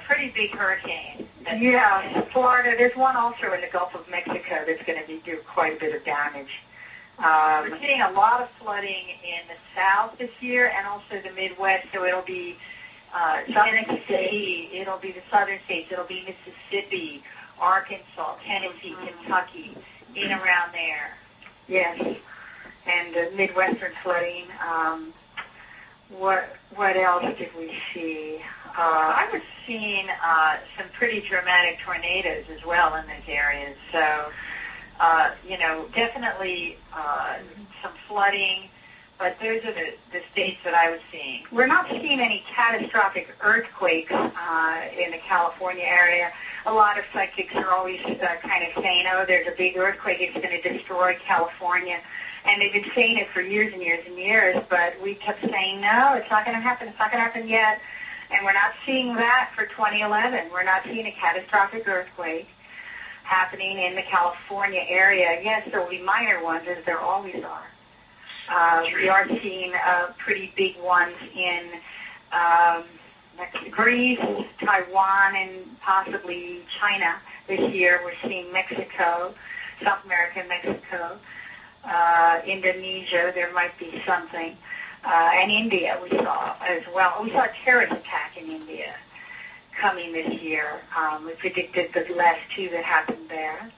Pretty big hurricane. Yeah, Florida. There's one also in the Gulf of Mexico that's going to do quite a bit of damage. We're seeing a lot of flooding in the South this year and also the Midwest, so it'll be Tennessee, it'll be the southern states, it'll be Mississippi, Arkansas, Tennessee, Kentucky, in around there. Yes, and Midwestern flooding. What else did we see? I was seeing some pretty dramatic tornadoes as well in those areas. So, you know, definitely some flooding. But those are the states that I was seeing. We're not seeing any catastrophic earthquakes in the California area. A lot of psychics are always kind of saying, oh, there's a big earthquake, it's going to destroy California. And they've been saying it for years and years and years, but we kept saying, no, it's not going to happen, it's not going to happen yet. And we're not seeing that for 2011. We're not seeing a catastrophic earthquake happening in the California area. Yes, there will be minor ones, as there always are. We are seeing pretty big ones in Greece, Taiwan, and possibly China this year. We're seeing Mexico, South America, Mexico, Indonesia. There might be something. And India we saw as well. We saw a terrorist attack in India coming this year. We predicted the last two that happened there.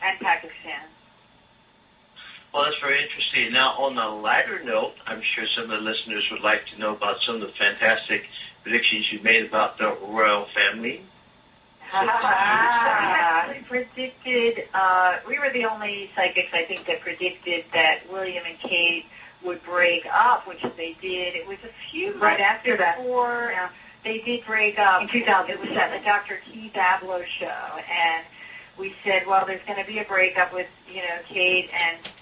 And Pakistan. Well, that's very interesting. Now, on a lighter note, I'm sure some of the listeners would like to know about some of the fantastic predictions you made about the royal family. We predicted, we were the only psychics, I think, that predicted that William and Kate would break up, which they did. It was a few months after that. Before they did break up. In 2007. It was at the Dr. Keith Abloh show, and we said, well, there's going to be a breakup with, Kate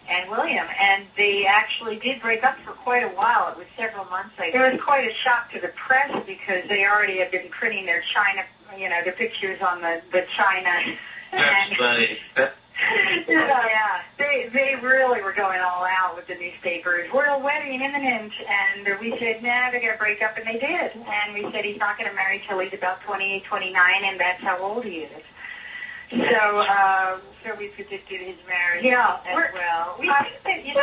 and William. And they actually did break up for quite a while. It was several months later. It was quite a shock to the press because they already had been printing their China, their pictures on the China. That's funny. Yeah, they really were going all out with the newspapers. Royal wedding imminent, and we said, nah, they're going to break up, and they did. And we said he's not going to marry till he's about 28, 29, and that's how old he is. So we predicted his marriage as well. We think that,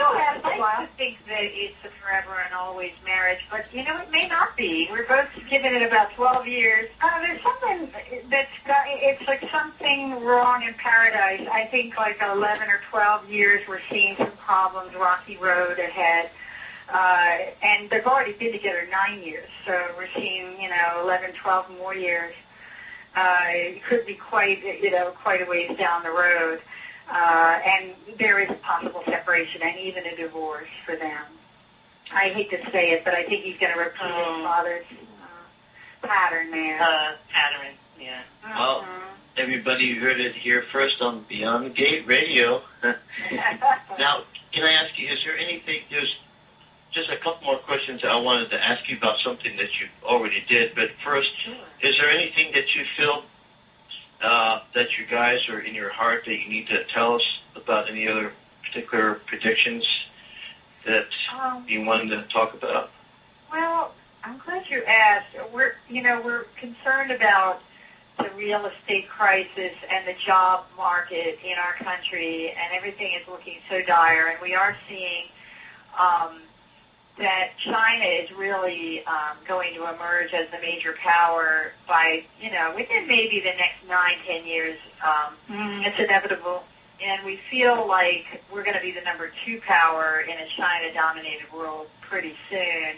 I like to think that it's a forever and always marriage, but, it may not be. We're both giving it about 12 years. There's something it's like something wrong in paradise. I think like 11 or 12 years we're seeing some problems, rocky road ahead. And they've already been together 9 years, so we're seeing, 11, 12 more years. It could be quite a ways down the road. And there is a possible separation and even a divorce for them. I hate to say it, but I think he's going to repeat his father's pattern there. Pattern, yeah. Well, everybody heard it here first on Beyond the Gate Radio. Now, can I ask you, is there anything, there's just a couple more questions I wanted to ask you about something that you already did, but first, is there anything that you feel that you guys are in your heart that you need to tell us about, any other particular predictions that you wanted to talk about? Well, I'm glad you asked. We're concerned about the real estate crisis and the job market in our country, and everything is looking so dire, and we are seeing that China is really going to emerge as the major power by, within maybe the next 9-10 years. It's inevitable. And we feel like we're going to be the number 2 power in a China-dominated world pretty soon.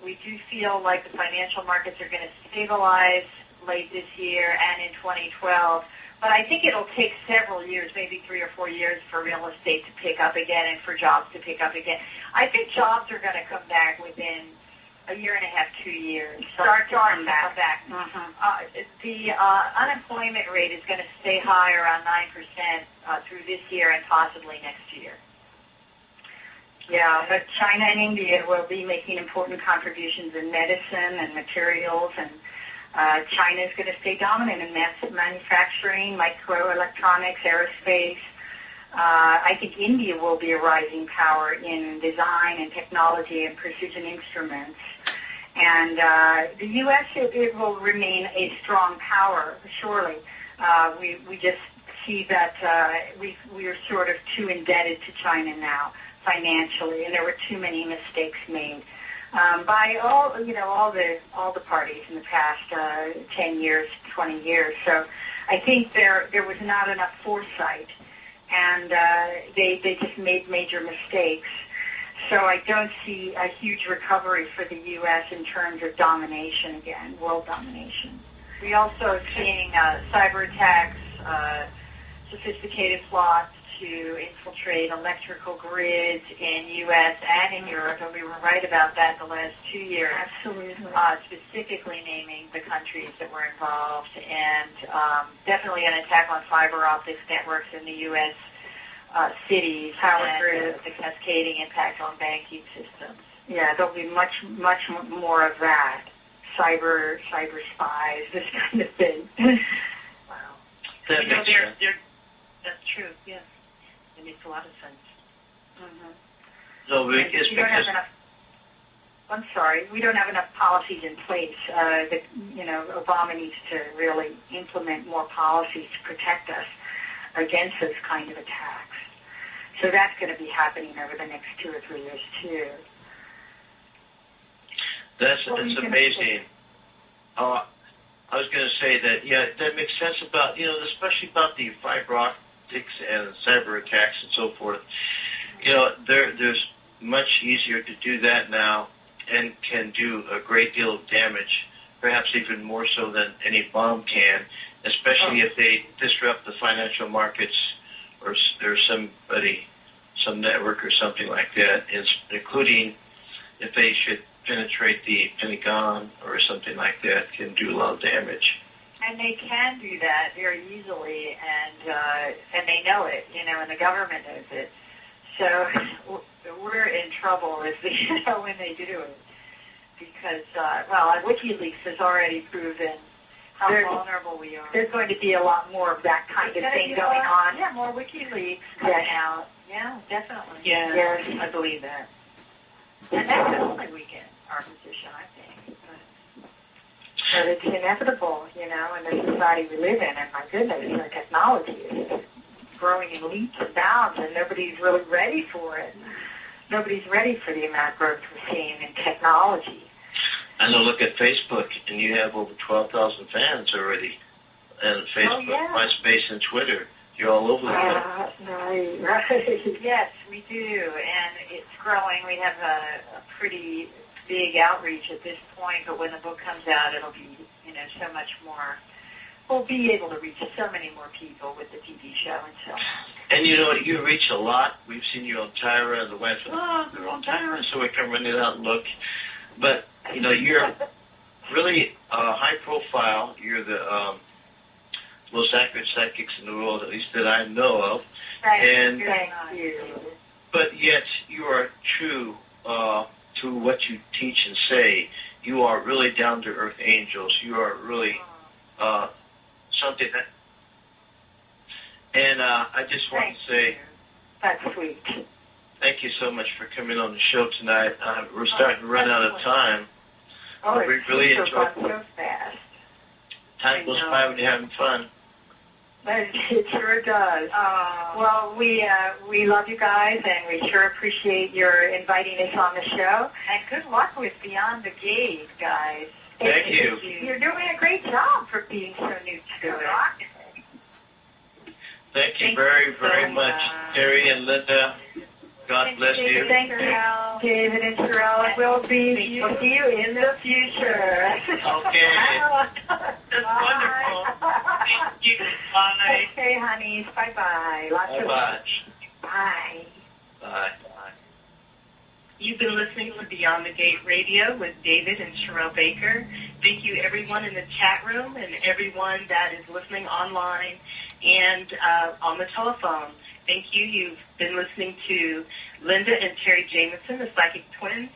We do feel like the financial markets are going to stabilize late this year and in 2012. But I think it'll take several years, maybe 3 or 4 years, for real estate to pick up again and for jobs to pick up again. I think jobs are going to come back within a year and a half, 2 years. Start to come back. The unemployment rate is going to stay high around 9% through this year and possibly next year. Yeah, but China and India will be making important contributions in medicine and materials, and China is going to stay dominant in mass manufacturing, microelectronics, aerospace. I think India will be a rising power in design and technology and precision instruments. And the U.S., it will remain a strong power, surely. We just see that we are sort of too indebted to China now financially, and there were too many mistakes made by all the parties in the past 10 years, 20 years. So I think there was not enough foresight, and they just made major mistakes. So I don't see a huge recovery for the U.S. in terms of domination again, world domination. We also are seeing cyber attacks, sophisticated plots to infiltrate electrical grids in U.S. and in Europe, and we were right about that the last 2 years. Absolutely. Specifically naming the countries that were involved, and definitely an attack on fiber optics networks in the U.S. Cities, and the cascading impact on banking systems. Yeah, there'll be much more of that. Cyber spies, this kind of thing. Wow. That makes sense. That's true, yes. It makes a lot of sense. Mm-hmm. So we don't have enough. I'm sorry, we don't have enough policies in place. Obama needs to really implement more policies to protect us against this kind of attacks. So that's going to be happening over the next 2 or 3 years too. That's amazing. I was going to say that, that makes sense about, especially about the fiber optics and cyber attacks and so forth. There's much easier to do that now and can do a great deal of damage perhaps even more so than any bomb can, especially if they disrupt the financial markets or there's somebody, some network or something like that, including if they should penetrate the Pentagon or something like that, can do a lot of damage. And they can do that very easily, and they know it, and the government knows it. So we're in trouble if when they do it, because WikiLeaks has already proven how vulnerable we are. There's going to be a lot more of that kind of thing going on. Yeah, more WikiLeaks coming out. Yeah, definitely. Yeah, yes. I believe that. And that's the only weaken our position, I think. But it's inevitable, in the society we live in. And my goodness, our technology is growing in leaps and bounds, and nobody's really ready for it. Nobody's ready for the amount of growth we're seeing in technology. I know, look at Facebook, and you have over 12,000 fans already. And Facebook, MySpace, and Twitter. You're all over the place. Right. Yes, we do, and it's growing. We have a pretty big outreach at this point, but when the book comes out, it'll be, so much more. We'll be able to reach so many more people with the TV show and so on. And you reach a lot. We've seen you on Tyra, and the wife said, they're on Tyra, so we come running out and look. But, you're really high profile. You're the most accurate psychics in the world, at least that I know of. Thank you. But yet, you are true to what you teach and say. You are really down-to-earth angels. You are really something that... And I just want to say... That's sweet. Thank you so much for coming on the show tonight. We're starting to run out of time. Oh, we really enjoyed it so fast. Time goes by when you're having fun. It sure does. Well, we love you guys, and we sure appreciate your inviting us on the show. And good luck with Beyond the Gate, guys. Thank you. You're doing a great job for being so new to it. Thank you very, very much, Terry and Linda. God bless you. Thank you, David and Cheryl. We'll see you in the future. Okay. That's wonderful. Thank you. Bye. Okay, honeys. Bye-bye. Lots of love. Bye. Bye. You've been listening to Beyond the Gate Radio with David and Cheryll Baker. Thank you, everyone in the chat room and everyone that is listening online and on the telephone. Thank you. You've been listening to Linda and Terry Jamison, the Psychic Twins.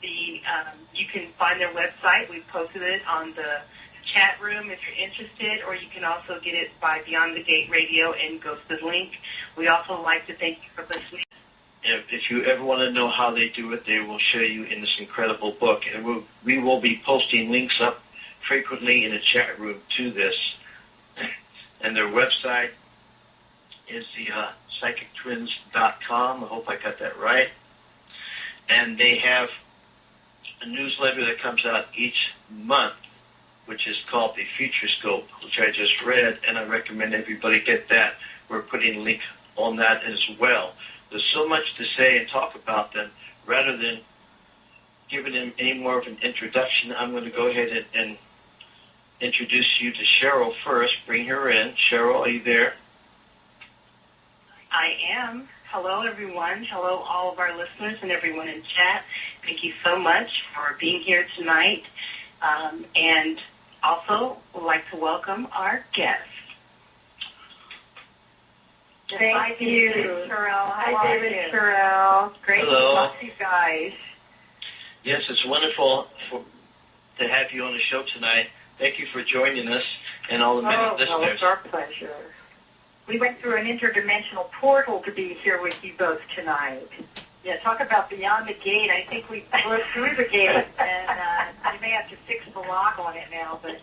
You can find their website. We've posted it on the chat room if you're interested, or you can also get it by Beyond the Gate Radio and go to the link. We also like to thank you for listening. If you ever want to know how they do it, they will show you in this incredible book. And we will be posting links up frequently in the chat room to this. And their website is the psychictwins.com. I hope I got that right. And they have a newsletter that comes out each month, which is called the Futurescope, which I just read, and I recommend everybody get that. We're putting a link on that as well. There's so much to say and talk about them. Rather than giving them any more of an introduction, I'm going to go ahead and introduce you to Cheryl first. Bring her in. Cheryl, are you there? I am. Hello, everyone. Hello, all of our listeners and everyone in chat. Thank you so much for being here tonight. And also would like to welcome our guest. Thank you, Cheryl. Hi, David and Cheryl. Great to talk to you guys. Yes, it's wonderful to have you on the show tonight. Thank you for joining us and all the many listeners. Well, it's our pleasure. We went through an interdimensional portal to be here with you both tonight. Yeah, talk about Beyond the Gate. I think we broke through the gate, and you may have to fix the lock on it now, but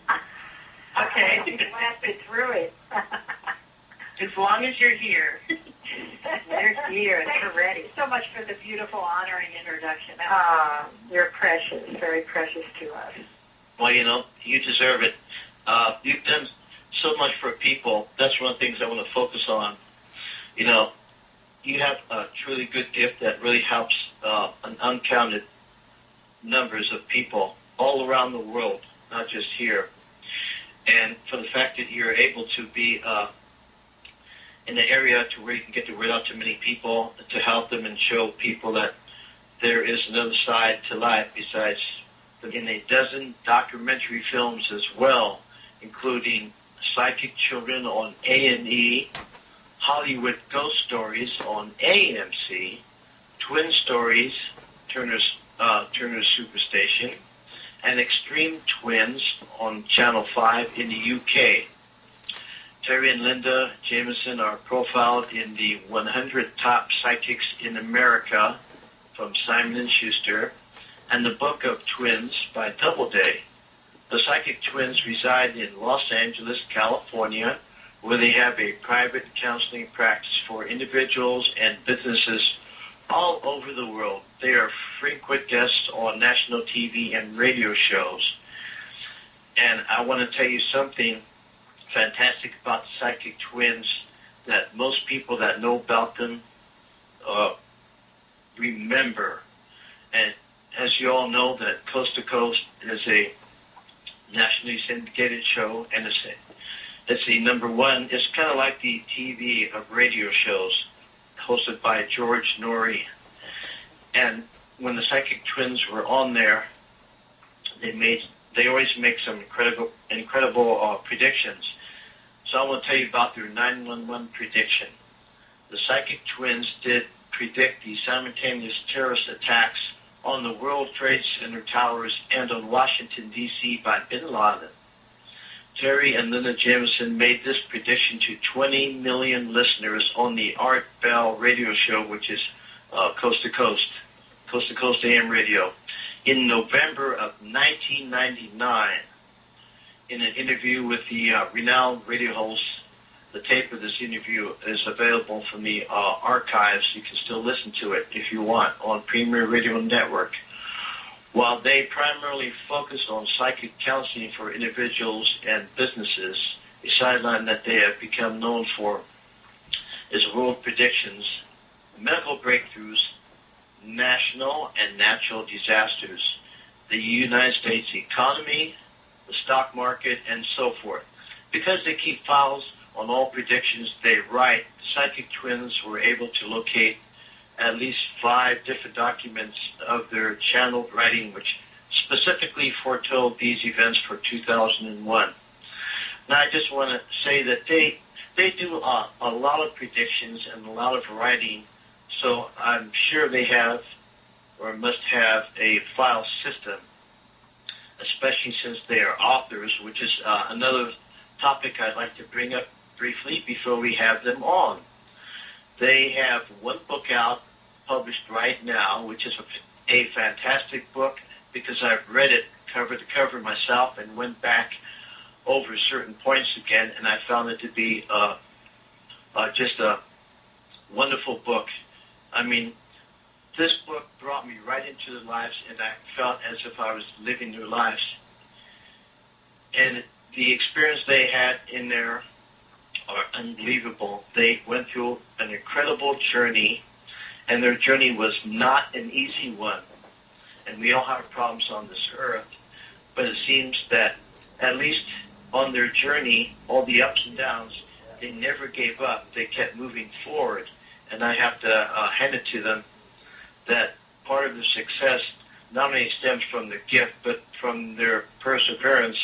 okay, we blasted through it. As long as you're here. You're here, and we're ready. Thank you so much for the beautiful, honoring introduction. You're precious, very precious to us. Well, you deserve it. You've done so much for people. That's one of the things I want to focus on. You have a truly good gift that really helps an uncounted numbers of people all around the world. not just here. And for the fact that you're able to be in the area to where you can get the word out to many people, to help them and show people that there is another side to life besides in a dozen documentary films as well, including Psychic Children on A&E, Hollywood Ghost Stories on AMC, Twin Stories, Turner's Superstation, and Extreme Twins on Channel 5 in the UK. Terry and Linda Jamison are profiled in the 100 Top Psychics in America from Simon & Schuster, and the Book of Twins by Doubleday. The Psychic Twins reside in Los Angeles, California, where they have a private counseling practice for individuals and businesses all over the world. They are frequent guests on national TV and radio shows. And I want to tell you something fantastic about the Psychic Twins that most people that know about them remember. And as you all know, that Coast to Coast is a nationally syndicated show, and it's the number one. It's kind of like the TV of radio shows, hosted by George Norrie. And when the Psychic Twins were on there, they always make some incredible predictions. So I want to tell you about their 911 prediction. The Psychic Twins did predict the simultaneous terrorist attacks on the World Trade Center towers and on Washington, D.C. by bin Laden. Terry and Linda Jamison made this prediction to 20 million listeners on the Art Bell radio show, which is Coast to Coast AM radio, in November of 1999. In an interview with the renowned radio host, the tape of this interview is available from the archives. You can still listen to it if you want on Premier Radio Network. While they primarily focus on psychic counseling for individuals and businesses, a sideline that they have become known for is world predictions, medical breakthroughs, national and natural disasters, the United States economy, the stock market, and so forth. Because they keep files on all predictions they write, the Psychic Twins were able to locate at least 5 different documents of their channeled writing, which specifically foretold these events for 2001. Now, I just want to say that they do a lot of predictions and a lot of writing, so I'm sure they have or must have a file system, especially since they are authors, which is another topic I'd like to bring up briefly before we have them on. They have one book out, published right now, which is a fantastic book because I've read it cover to cover myself and went back over certain points again, and I found it to be just a wonderful book. I mean, this book brought me right into their lives, and I felt as if I was living their lives. And the experience they had in there are unbelievable. They went through an incredible journey, and their journey was not an easy one. And we all have problems on this earth, but it seems that at least on their journey, all the ups and downs, they never gave up. They kept moving forward. And I have to hand it to them that part of their success not only stems from the gift, but from their perseverance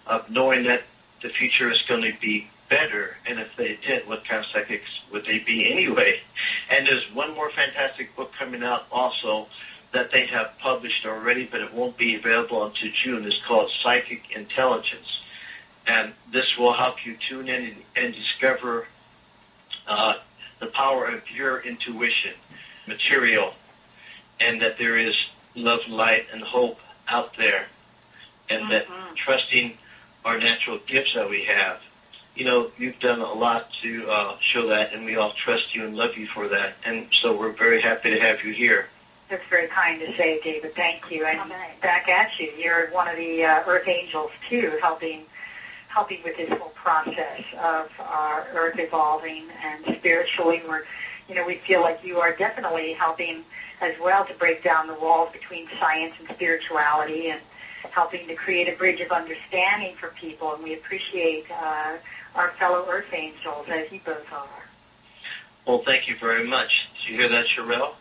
of knowing that the future is going to be better. And if they did, what kind of psychics would they be anyway? And there's one more fantastic book coming out also that they have published already, but it won't be available until June. It's called Psychic Intelligence. And this will help you tune in and discover the power of your intuition, material, and that there is love, light, and hope out there, and that trusting our natural gifts that we have. You know, you've done a lot to show that, and we all trust you and love you for that. And so we're very happy to have you here. That's very kind to say, David. Thank you. And back at you. You're one of the Earth Angels, too, helping with this whole process of our Earth evolving, and spiritually we feel like you are definitely helping as well to break down the walls between science and spirituality, and helping to create a bridge of understanding for people, and we appreciate our fellow Earth Angels, as you both are. Well, thank you very much. Did you hear that, Cheryl?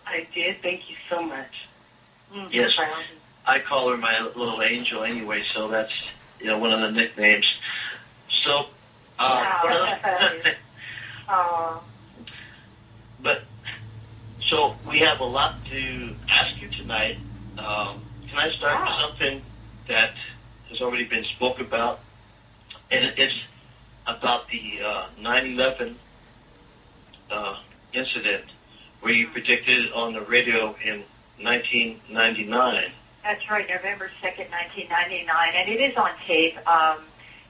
I did. Thank you so much. Yes. I call her my little angel anyway, so that's, one of the nicknames. So, so we have a lot to ask you tonight. Can I start with something that has already been spoke about? And it's about the 9/11 incident where you predicted on the radio in 1999. That's right, November 2nd, 1999, and it is on tape.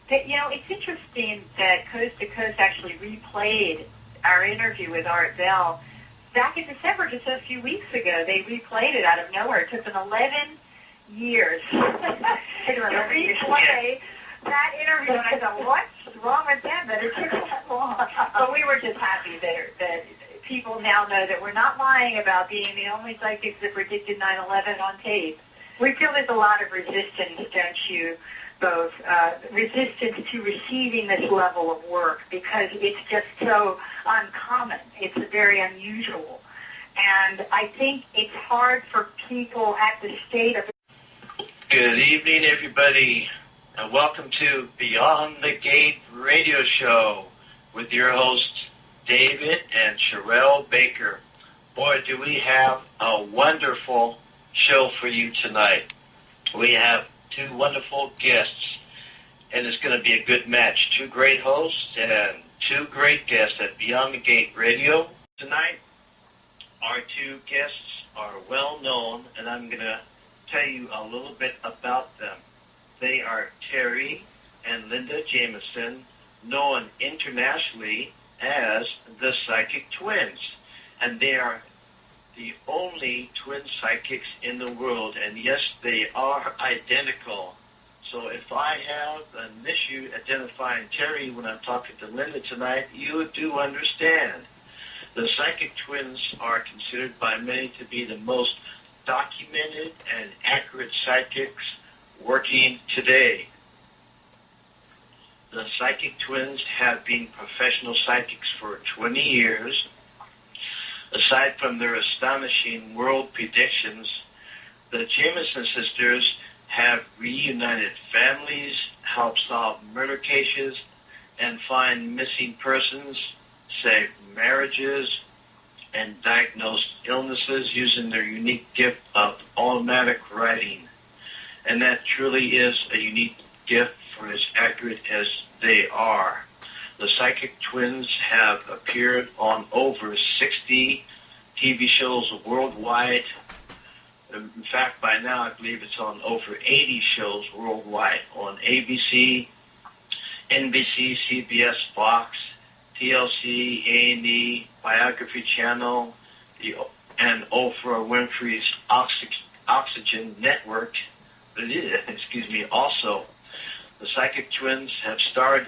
It's interesting that Coast to Coast actually replayed our interview with Art Bell back in December, just a few weeks ago. They replayed it out of nowhere. It took them 11 years to replay that interview, and I thought, what's wrong with them that it took that long? But we were just happy that people now know that we're not lying about being the only psychics that predicted 9/11 on tape. We feel there's a lot of resistance, don't you, both? Resistance to receiving this level of work because it's just so uncommon. It's very unusual. And I think it's hard for people at the state of... Good evening, everybody, and welcome to Beyond the Gate radio show with your hosts, David and Cheryll Baker. Boy, do we have a wonderful show for you tonight. We have two wonderful guests, and it's going to be a good match. Two great hosts and two great guests at Beyond the Gate Radio. Tonight, our two guests are well known, and I'm going to tell you a little bit about them. They are Terry and Linda Jamison, known internationally as the Psychic Twins, and they are the only twin psychics in the world, and yes, they are identical. So if I have an issue identifying Terry when I'm talking to Linda tonight, you do understand. The Psychic Twins are considered by many to be the most documented and accurate psychics working today. The Psychic Twins have been professional psychics for 20 years. Aside from their astonishing world predictions, the Jamison sisters have reunited families, helped solve murder cases, and find missing persons, saved marriages, and diagnosed illnesses using their unique gift of automatic writing. And that truly is a unique gift for as accurate as they are. The Psychic Twins have appeared on over 60 TV shows worldwide. In fact, by now I believe it's on over 80 shows worldwide on ABC, NBC, CBS, Fox, TLC, A&E, Biography Channel, and Oprah Winfrey's Oxygen Network. Also, the Psychic Twins have starred